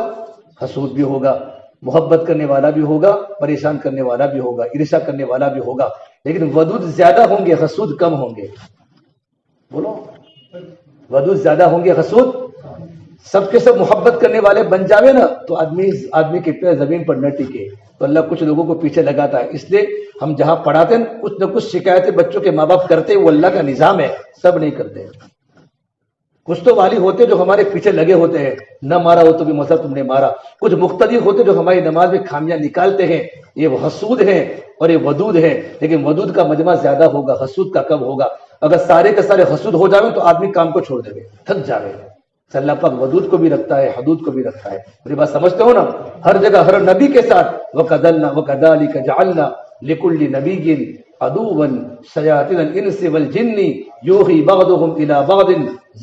حسود بھی ہوگا. محبت کرنے والا بھی ہوگا، پریشان کرنے والا بھی ہوگا، عرشا کرنے والا بھی ہوگا. لیکن ودود زیادہ ہوں گے، حسود کم ہوں گے. بولو، ودود زیادہ ہوں گے، حسود. سب کے سب محبت کرنے والے بن جاوے نا تو آدمی کے پیر زمین پر نہ ٹکے. تو اللہ کچھ لوگوں کو پیچھے لگاتا ہے. اس لیے ہم جہاں پڑھاتے ہیں کچھ نہ کچھ شکایتیں بچوں کے ماں باپ کرتے، وہ اللہ کا نظام ہے، سب نہیں کرتے. کچھ تو والی ہوتے جو ہمارے پیچھے لگے ہوتے ہیں، نہ مارا ہو تو بھی مسئلہ تم نے مارا. کچھ مقتدی ہوتے جو ہماری نماز میں خامیاں نکالتے ہیں. یہ حسود ہیں اور یہ ودود ہیں. لیکن ودود کا مجمع زیادہ ہوگا، حسود کا کم ہوگا. اگر سارے کے سارے حسود ہو جاوے تو آدمی کام کو چھوڑ دے، تھک جاوے. اللہ پاک ودود کو بھی رکھتا ہے، حدود کو بھی رکھتا ہے. میری بات سمجھتے ہو نا؟ ہر جگہ ہر نبی کے ساتھ وَكَذَلِكَ جَعَلْنَا لِكُلِّ نَبِيٍّ عَدُوًّا شَيَاطِينَ الْإِنسِ وَالْجِنِّ يُوحِي بَعْضُهُمْ إِلَى بَعْضٍ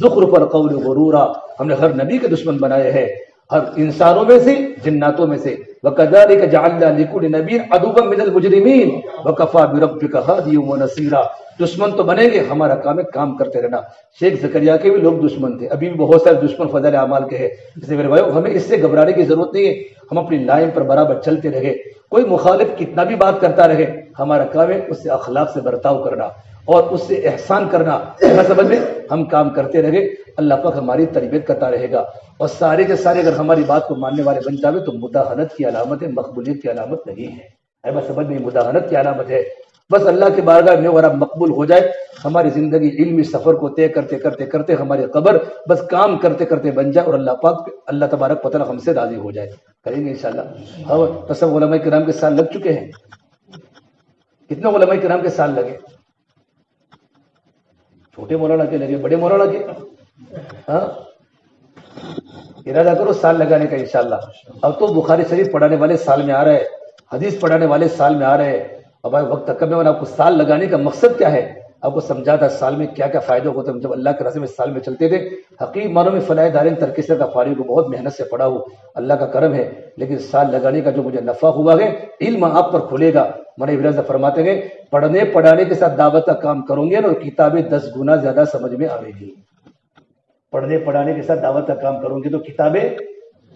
زُخْرُفَ الْقَوْلِ غُرُورًا. ہم نے ہر نبی کے دشمن بنائے ہیں، ہر انسانوں میں سے، جناتوں میں سے. وَكَذَلِكَ جَعَلْنَا لِكُلِّ نَبِيٍّ عَدُوًّا مِنَ الْمُجْرِمِينَ وَكَفَى بِرَبِّكَ هَادِيًا وَنَصِيرًا. دشمن تو بنیں گے، ہمارا کام ہے کام کرتے رہنا. شیخ زکریا کے بھی لوگ دشمن تھے، ابھی بھی بہت سارے دشمن فضائل اعمال کے ہیں. اس لیے میرے بھائیو ہمیں اس سے گھبرانے کی ضرورت نہیں ہے. ہم اپنی لائن پر برابر چلتے رہے. کوئی مخالف کتنا بھی بات کرتا رہے، ہمارا کام ہے اس سے اخلاق سے برتاؤ کرنا. اور اس سے احسان کرنا سمجھ میں ہم کام کرتے رہے، اللہ پاک ہماری تربیت کرتا رہے گا، اور سارے کے سارے اگر ہماری بات کو ماننے والے بن جاوے تو مداہنت کی علامت ہے، مقبولیت کی علامت نہیں ہے۔ بس سمجھ میں مداہنت کی علامت ہے، بس اللہ کی بارگاہ میں اور مقبول ہو جائے، ہماری زندگی علمی سفر کو طے کرتے کرتے کرتے ہماری قبر بس کام کرتے کرتے بن جائے، اور اللہ پاک اللہ تبارک و تعالی ہم سے راضی ہو جائے۔ کریں گے انشاءاللہ۔ اور تو سب علماء کرام کے سال لگ چکے ہیں، کتنے علماء کرام کے سال لگے؟ چھوٹے مولانا کے لگے، بڑے مولانا کے؟ ہاں، ارادہ کرو سال لگانے کا انشاءاللہ۔ اب تو بخاری شریف پڑھانے والے سال میں آ رہے ہیں، حدیث پڑھانے والے سال میں آ رہے ہیں۔ اب وقت کم ہے، آپ کو سال لگانے کا مقصد کیا ہے؟ آپ کو سمجھا تھا سال میں کیا کیا فائدہ ہوتا ہے۔ جب اللہ کے راستے میں سال میں چلتے تھے، حقیقی معنوں میں فلاح دارین ترکیسر کا فارغ کو بہت محنت سے پڑھا ہوں، اللہ کا کرم ہے، لیکن سال لگانے کا جو مجھے نفع ہوا ہے، علم آپ پر کھلے گا۔ من ابراز فرماتے ہیں پڑھنے پڑھانے کے ساتھ دعوت کا کام کروں گے نا، کتابیں 10 گنا زیادہ سمجھ میں آئے گی۔ پڑھنے پڑھانے کے ساتھ دعوت کا کام کروں گے تو کتابیں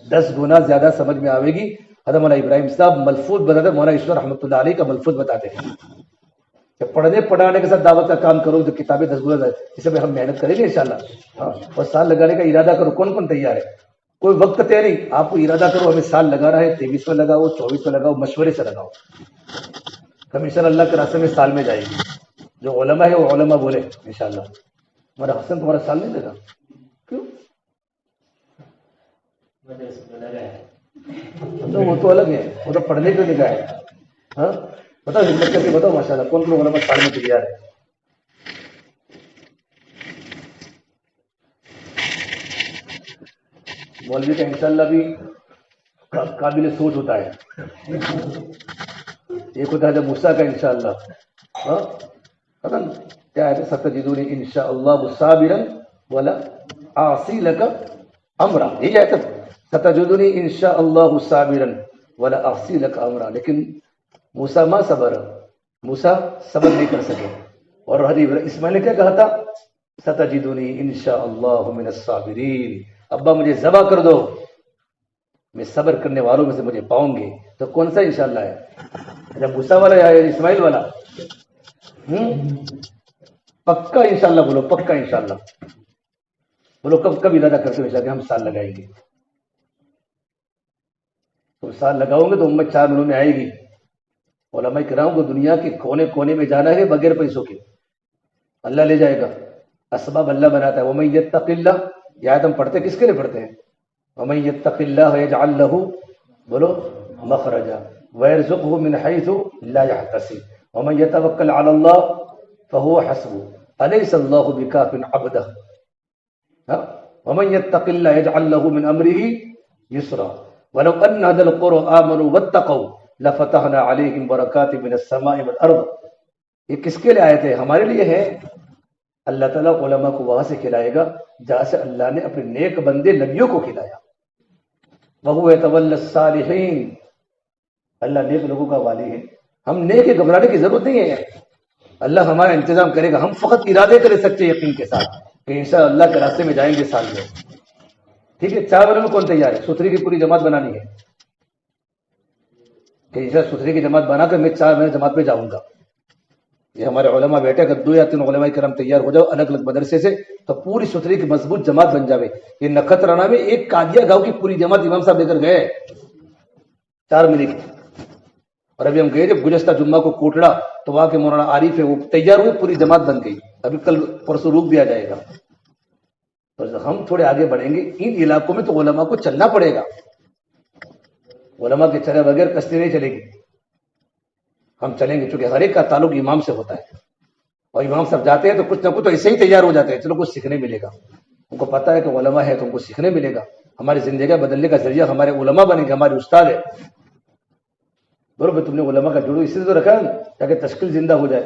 10 گنا زیادہ سمجھ میں آئے گی۔ حضرت مولانا ابراہیم صاحب ملفوظ بتاتے، مولانا ایشور رحمۃ اللہ علیہ کا ملفوظ بتاتے ہیں کہ پڑھنے پڑھانے کے ساتھ دعوت کا کام کروں تو کتابیں 10 گنا زیادہ۔ اس میں ہم محنت کریں گے انشاءاللہ۔ ہاں، اور سال لگانے کا ارادہ کرو، کون کون تیار ہے؟ کوئی وقت طے نہیں، آپ کو ارادہ کرو ہمیں سال لگانا ہے، 23 میں لگاؤ، 24 میں لگاؤ، مشورے سے لگاؤ، ہم انشاءاللہ اللہ کے راستے میں سال میں جائیں گے۔ جو علماء ہے وہ علماء بولے انشاءاللہ۔ ہمارا حسن تمہارا سال نہیں لگا کیوں؟ تو وہ تو الگ ہے، وہ تو پڑھنے کے لگا ہے۔ ہاں بتاؤ، ہمت کر کے بتاؤ ماشاءاللہ کون کون علماء سال میں تیار ہے؟ مولوی کا انشاءاللہ بھی قابل سوچ ہوتا ہے، ایک ہوتا ہے جب موسیٰ کا انشاءاللہ۔ ہاں پتہ کیا ہے؟ ستجدونی انشاءاللہ صابرا ولا اعصی لک امرا، یہی ہے ستجدونی انشاءاللہ صابرا ولا اعصی لک امرا۔ لیکن موسیٰ ما صبر، موسیٰ صبر نہیں کر سکے، اور حضرت اسماعیل نے کیا کہا تھا؟ ستجدونی انشاءاللہ من الصابرین، ابا مجھے ذبح کر دو، میں صبر کرنے والوں میں سے مجھے پاؤں گے۔ تو کون سا انشاءاللہ ہے؟ جب موسیٰ والا یا اسماعیل والا؟ پکا انشاءاللہ بولو، پکا انشاءاللہ بولو۔ کب کب ارادہ کرتے ہوئے کہ ہم سال لگائیں گے؟ تو سال لگاؤ گے تو امت 4 مہینوں میں آئے گی۔ علماء کرام کو دنیا کے کونے کونے میں جانا ہے بغیر پیسوں کے، اللہ لے جائے گا، اسباب اللہ بناتا ہے۔ وَمَن يَتَّقِ اللَّهَ، یہ آیت ہم پڑھتے کس کے لیے پڑھتے ہیں؟ وَمَن يَتَّقِ اللَّهَ يَجْعَل لَهُ بولو مخرجا وَيَرْزُقْهُ مِنْ حَيْثُ لَا يَحْتَسِبُ وَمَن يَتَوَكَّلْ عَلَى اللَّهِ فَهُوَ حَسْبُهُ أَلَيْسَ اللَّهُ بِكَافٍ عَبْدَهُ وَمَن يَتَّقِ اللَّهَ يَجْعَل لَهُ مِنْ أَمْرِهِ يُسْرًا وَلَوْ أَنَّ أَهْلَ الْقُرَىٰ آمَنُوا وَاتَّقَوْا لَفَتَحْنَا عَلَيْهِمْ بَرَكَاتٍ مِنَ السَّمَاءِ وَالْأَرْضِ۔ یہ کس کے لیے آیت ہے؟ ہمارے لیے ہے۔ اللہ تعالیٰ علماء کو وہاں سے کھلائے گا جہاں سے اللہ نے اپنے نیک بندے نبیوں کو کھلایا۔ وَهُوَ يَتَوَلَّى الصَّالِحِينَ، اللہ نیک لوگوں کا والی ہے۔ ہم نیک کے گھبرانے کی ضرورت نہیں ہے، اللہ ہمارا انتظام کرے گا۔ ہم فقط ارادے کر سکتے ہیں یقین کے ساتھ کہ انشاءاللہ اللہ کے راستے میں جائیں گے سال میں۔ ٹھیک ہے، 4 بارے میں کون تیار ہے؟ ستھری کی پوری جماعت بنانی ہے کہ انشاءاللہ ستھری کی جماعت بنا کر میں 4 مہینے جماعت پہ جاؤں گا۔ یہ ہمارے علماء بیٹھے اگر 2 یا 3 علماء کرام تیار ہو جاؤ الگ الگ مدرسے سے تو پوری ستھری کی مضبوط جماعت بن جاوے۔ یہ نکھترانہ میں ایک قادیہ گاؤں کی پوری جماعت امام صاحب لے کر گئے 4 مہینے کی۔ اور ابھی ہم گئے جب گزشتہ جمعہ کو کوٹڑا تو وہاں کے مولانا عارف ہے وہ تیار ہوئے، پوری جماعت بن گئی۔ ابھی کل پرسوں روک دیا جائے گا۔ تو ہم تھوڑے آگے بڑھیں گے، ان علاقوں میں تو علماء کو چلنا پڑے گا، علماء کے چلے بغیر کشتی نہیں چلے گی۔ ہم چلیں گے چونکہ ہر ایک کا تعلق امام سے ہوتا ہے، اور امام صاحب جاتے ہیں تو کچھ نہ کچھ تو ایسے ہی تیار ہو جاتے ہیں، چلو کچھ سیکھنے ملے گا۔ ان کو پتہ ہے کہ علماء ہے تو ان کو سیکھنے ملے گا، ہماری زندگی بدلنے کا ذریعہ ہمارے علماء بنے گے، ہمارے استاد ہے۔ بولو بھائی تم نے علماء کا جڑو اس سے تو رکھا ہے تاکہ تشکیل زندہ ہو جائے،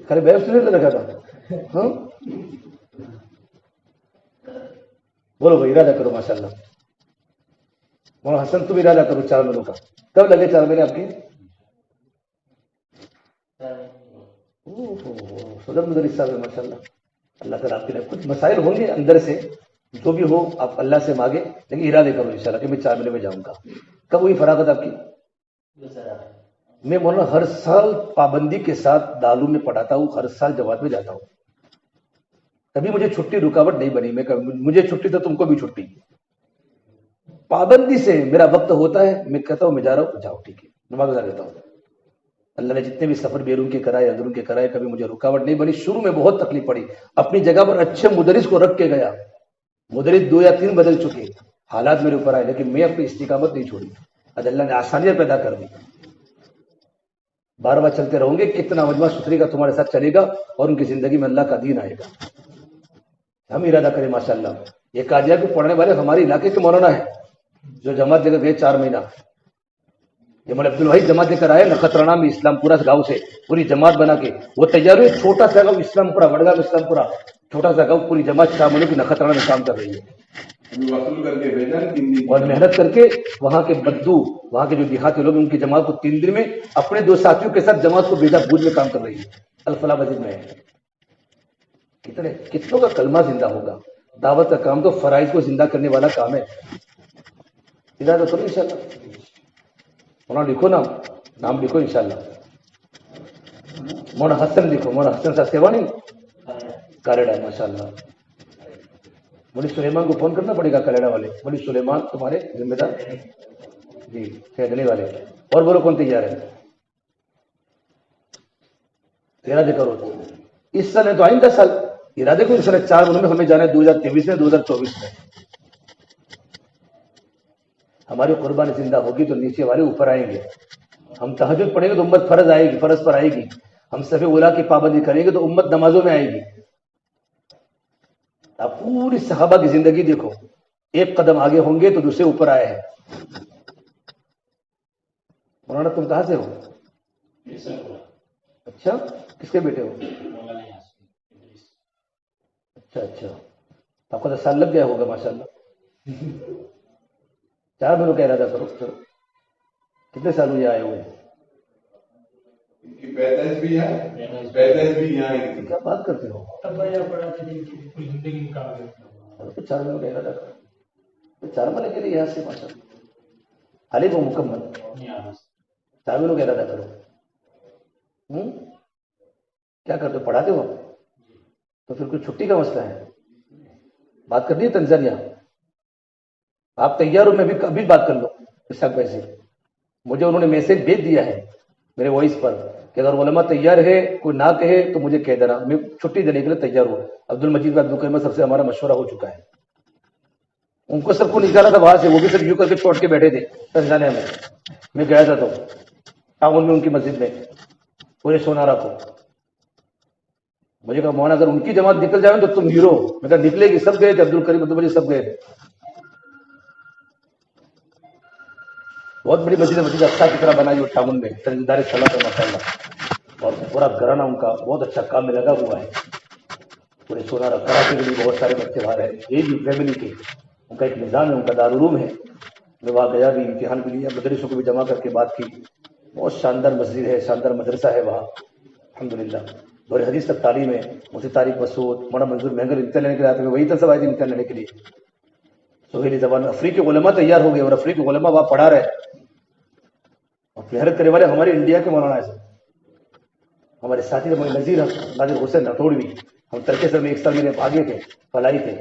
خالی بیف سے نہیں رکھا تھا۔ ہاں بولو بھائی ارادہ کرو ماشاءاللہ۔ مولانا حسن تم ارادہ کرو 4 مہینوں کا۔ کب لگے 4 مہینے آپ کے؟ صدر مدرس صاحب ماشاء اللہ، اللہ تعالیٰ آپ کے لیے کچھ مسائل ہوں گے اندر سے، جو بھی ہو آپ اللہ سے مانگے، لیکن ارادے کرو انشاءاللہ کہ میں 4 مہینے میں جاؤں گا۔ کب ہوئی فراغت آپ کی؟ میں مولانا ہر سال پابندی کے ساتھ دارالعلوم میں پڑھاتا ہوں، ہر سال جماعت میں جاتا ہوں، کبھی مجھے چھٹی رکاوٹ نہیں بنی، میں مجھے چھٹی تو تم کو بھی چھٹی، پابندی سے میرا وقت ہوتا ہے، میں کہتا ہوں میں جا رہا ہوں، جاؤ ٹھیک ہے، نماز ادا کرتا ہوں۔ اللہ نے جتنے بھی سفر بیرون کے کرائے اندرون کے کرائے، کبھی مجھے رکاوٹ نہیں بنی۔ شروع میں بہت تکلیف پڑی، اپنی جگہ پر اچھے مدرس کو رکھ کے گیا، مدرس 2 یا 3 بدل چکے، حالات میرے اوپر آئے، لیکن میں اپنی استقامت نہیں چھوڑی، آج اللہ نے آسانیاں پیدا کر دی۔ بار بار چلتے رہوں گے، کتنا مجمع ستھری کا تمہارے ساتھ چلے گا اور ان کی زندگی میں اللہ کا دین آئے گا۔ ہم ارادہ کریں ماشاءاللہ۔ یہ قادیہ کو پڑھنے والے ہمارے علاقے کے مولانا ہیں جو جماعت لے کر گئے 4 مہینہ، یہ مولانا عبد الوحید جماعت لے کر آئے نخطرانہ میں، اسلام پورا گاؤں سے پوری جماعت بنا کے وہ تیار ہوئے، چھوٹا سا گاؤں اسلام پورا، وڑگاؤں اسلام پورا چھوٹا سا گاؤں، پوری جماعت شامل کی نخطرانہ میں کام کر رہی ہے، اور محنت کر کے وہاں کے بدو، وہاں کے جو دیہاتی لوگ ان کی جماعت کو 3 دن میں اپنے 2 ساتھیوں کے ساتھ جماعت کو بیجا بوجھ میں کام کر رہی ہے، الفلاح مسجد میں ہے۔ کتنوں کا کلمہ زندہ ہوگا؟ دعوت کا کام تو فرائض کو زندہ کرنے والا کام ہے، ارادہ کرو انشاءاللہ۔ مولانا لکھو نام لکھو انشاءاللہ، مولانا حسن لکھو، مولانا حسن صاحب سیوا نہیں کاریڈا، ماشاءاللہ۔ مولوی سلیمان کو فون کرنا پڑے گا، کاریڈا والے مولوی سلیمان تمہارے ذمہ دار جی، خیدنے والے، اور بولو کون تیار ہے؟ ارادے کرو، اس سال ہے تو آئندہ سال ارادے کو، اس سال 4 مہینوں میں ہمیں جانا ہے، 2023 میں 2024 میں۔ ہماری قربانی زندہ ہوگی تو نیچے والے اوپر آئیں گے، ہم تہجد پڑھیں گے تو امت فرض آئے گی، فرض پر آئے گی، ہم صف اولیٰ کی پابندی کریں گے تو امت نمازوں میں آئے گی۔ آپ پوری صحابہ کی زندگی دیکھو، ایک قدم آگے ہوں گے تو دوسرے اوپر آئے ہیں۔ مولانا تم کہاں سے ہو؟ اچھا، کس کے بیٹے ہو؟ اچھا، آپ کو تو سال لگ گیا ہوگا ماشاءاللہ۔ 4 مہینوں کا ارادہ کرو، چلو کتنے سال ہوئے آئے ہوئے؟ 45 بھی ہے، 45 بھی یہاں۔ کیا بات کرتے ہو؟ 4 مہینوں کا ارادہ کرو، 4 مہینے کے لیے یہاں سے ماشاءاللہ علی وہ مکمل 4 مہینوں کا ارادہ کرو۔ کیا کرتے ہو؟ پڑھاتے ہو؟ تو پھر کوئی چھٹی کا مسئلہ ہے؟ بات کرنی ہے تنزانیہ، آپ تیار ہو؟ میں بھی ابھی بات کر لو اسحاق بھائی سے، مجھے انہوں نے میسج بھیج دیا ہے میرے وائس پر کہ اگر علماء تیار ہے، کوئی نہ کہے تو مجھے کہہ دینا، میں چھٹی دینے کے لیے تیار ہوں۔ عبد المجید عبد القیوم سب سے ہمارا مشورہ ہو چکا ہے، ان کو سب کو نکالا تھا وہاں سے، وہ بھی سب یوں کر کے چھوڑ کے بیٹھے تھے تنزانیہ میں گیا تھا تو ٹاؤن میں ان کی مسجد میں پورے سونارا کو، مجھے کہا مولانا اگر ان کی جماعت نکل جائے تو تم ہیرو، میں کہا نکلے گی، سب گئے تھے، عبد الکریم عبد المجید سب گئے تھے، بہت بڑی مسجد اچھا کی طرح بنائی وہ ٹاؤن میں، تنزیدار صلاح ہے ماشاءاللہ، اور پورا گھرانہ ان کا بہت اچھا کام میں لگا ہوا ہے، پورے سونارا کراچی کے لیے بہت سارے بچے باہر ہیں، یہ بھی فیملی کے ان کا ایک نظام ہے، ان کا دارالعلوم ہے، میں وہاں گیا بھی، امتحان بھی لیا، مدرسوں کو بھی جمع کر کے بات کی، بہت شاندار مسجد ہے، شاندار مدرسہ ہے وہاں الحمدللہ، اور حدیث تک تعلیم ہے۔ مفتی طارق مسعود، مولانا منظور مہنگر امتحان لینے کے لیے آتے ہیں، وہی تک سب آئے تھے امتحان لینے کے لیے، سہیلی زبان میں افریقی علماء تیار ہو گئے، اور افریقی علماء وہاں پڑھا رہے، اور محنت کرنے والے ہمارے انڈیا کے مولانا ہیں، ہمارے ساتھی نذیر حسین رٹوڑوی، ہم ترکے سر میں 1 سال میرے آگے تھے، فلائی تھے،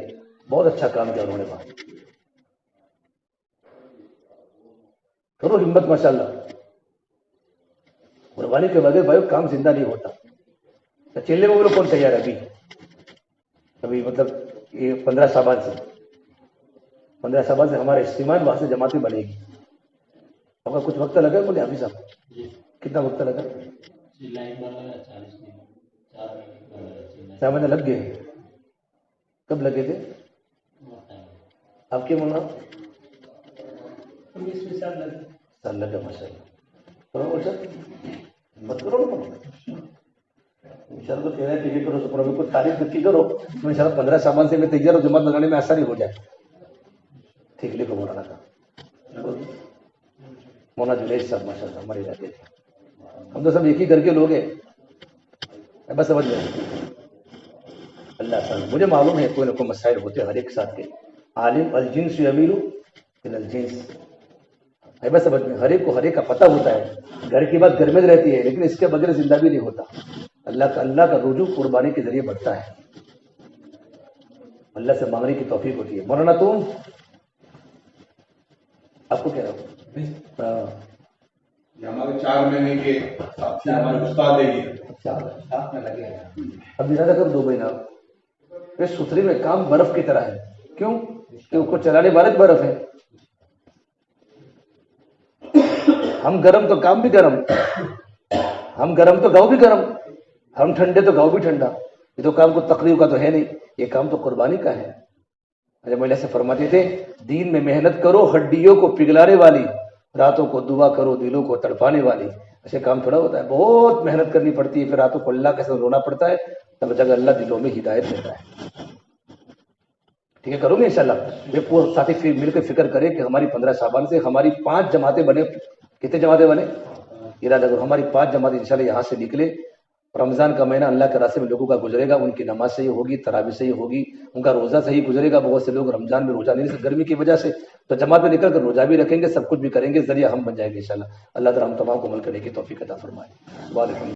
بہت اچھا کام کیا انہوں نے وہاں، کرو ہمت ماشاءاللہ، قربانی کے بغیر بھائی کام زندہ نہیں ہوتا۔ چلنے میں وہ لوگ کون تیار ہے ابھی مطلب یہ 15 شعبان سے ہمارا اجتماع وہاں سے جماعتیں بنے گی، آپ کا کچھ وقت لگا؟ بولے حافظ صاحب کتنا وقت لگا؟ 4 مہینے لگ گئے، کب لگے تھے آپ کے مولانا؟ 19 سال لگا ماشاءاللہ، مت کرو انشاءاللہ، تو کہنا ہے کرو، سپر کو تعریف کی کرو تو انشاءاللہ 15 شعبان سے میں تیار ہوں، جماعت بنانے میں آسانی ہو جائے۔ ٹھیک لکھو مولانا کا، مولانا جنید صاحب ماشاءاللہ ہمارے علاقے تھے، ہم تو سب ایک ہی گھر کے لوگ ہیں، بس سمجھ گئے اللہ تعالیٰ، مجھے معلوم ہے کوئی نہ کوئی مسائل ہوتے ہیں ہر ایک ساتھ کے، عالم الجنس یمیل الی الجنس، ہے بس سمجھ میں، ہر ایک کو ہر ایک کا پتہ ہوتا ہے، گھر کی بات گھر میں رہتی ہے، لیکن اس کے بغیر زندہ بھی نہیں ہوتا۔ اللہ کا رجوع قربانی کے ذریعے بڑھتا ہے، اللہ سے مانگنے کی توفیق ہوتی ہے۔ مولانا تم آپ کو کہہ رہا ہوں، ہاں یہ ہمارے 4 مہینے کے ساتھی ہمارے استاد ہے یہ، ساتھ میں لگے ہیں۔ اب ارادہ کرو 2 مہینہ اس ستھرے میں کام برف کی طرح ہے، کیوں کہ اس کو چلانے والے برف ہے، ہم گرم تو کام بھی گرم، ہم گرم تو گاؤں بھی گرم، ہم ٹھنڈے تو گاؤں بھی ٹھنڈا۔ یہ تو کام کو تقریب کا تو ہے نہیں، یہ کام تو قربانی کا ہے۔ اجے مولا سے فرماتے تھے دین میں محنت کرو ہڈیوں کو پگھلانے والی، راتوں کو دعا کرو دلوں کو تڑپانے والی۔ ایسے کام تھوڑا ہوتا ہے، بہت محنت کرنی پڑتی ہے، پھر راتوں کو اللہ کے ساتھ رونا پڑتا ہے، تب جگہ اللہ دلوں میں ہدایت دیتا ہے۔ ٹھیک ہے، کروں گے انشاءاللہ۔ یہ پورے ساتھی مل کے فکر کریں کہ ہماری 15 شعبان سے ہماری 5 جماعتیں بنے۔ کتنے جماعتیں بنے؟ ارادہ کرو ہماری 5 جماعتیں انشاءاللہ یہاں سے نکلے۔ رمضان کا مہینہ اللہ کے راستے میں لوگوں کا گزرے گا، ان کی نماز صحیح ہوگی، تراویح صحیح ہوگی، ان کا روزہ صحیح گزرے گا۔ بہت سے لوگ رمضان میں روزہ نہیں رکھ گرمی کی وجہ سے، تو جماعت میں نکل کر روزہ بھی رکھیں گے، سب کچھ بھی کریں گے، ذریعہ ہم بن جائیں گے انشاءاللہ۔ اللہ تعالیٰ ہم تمام کو عمل کرنے کی توفیق عطا فرمائے۔ وعلیکم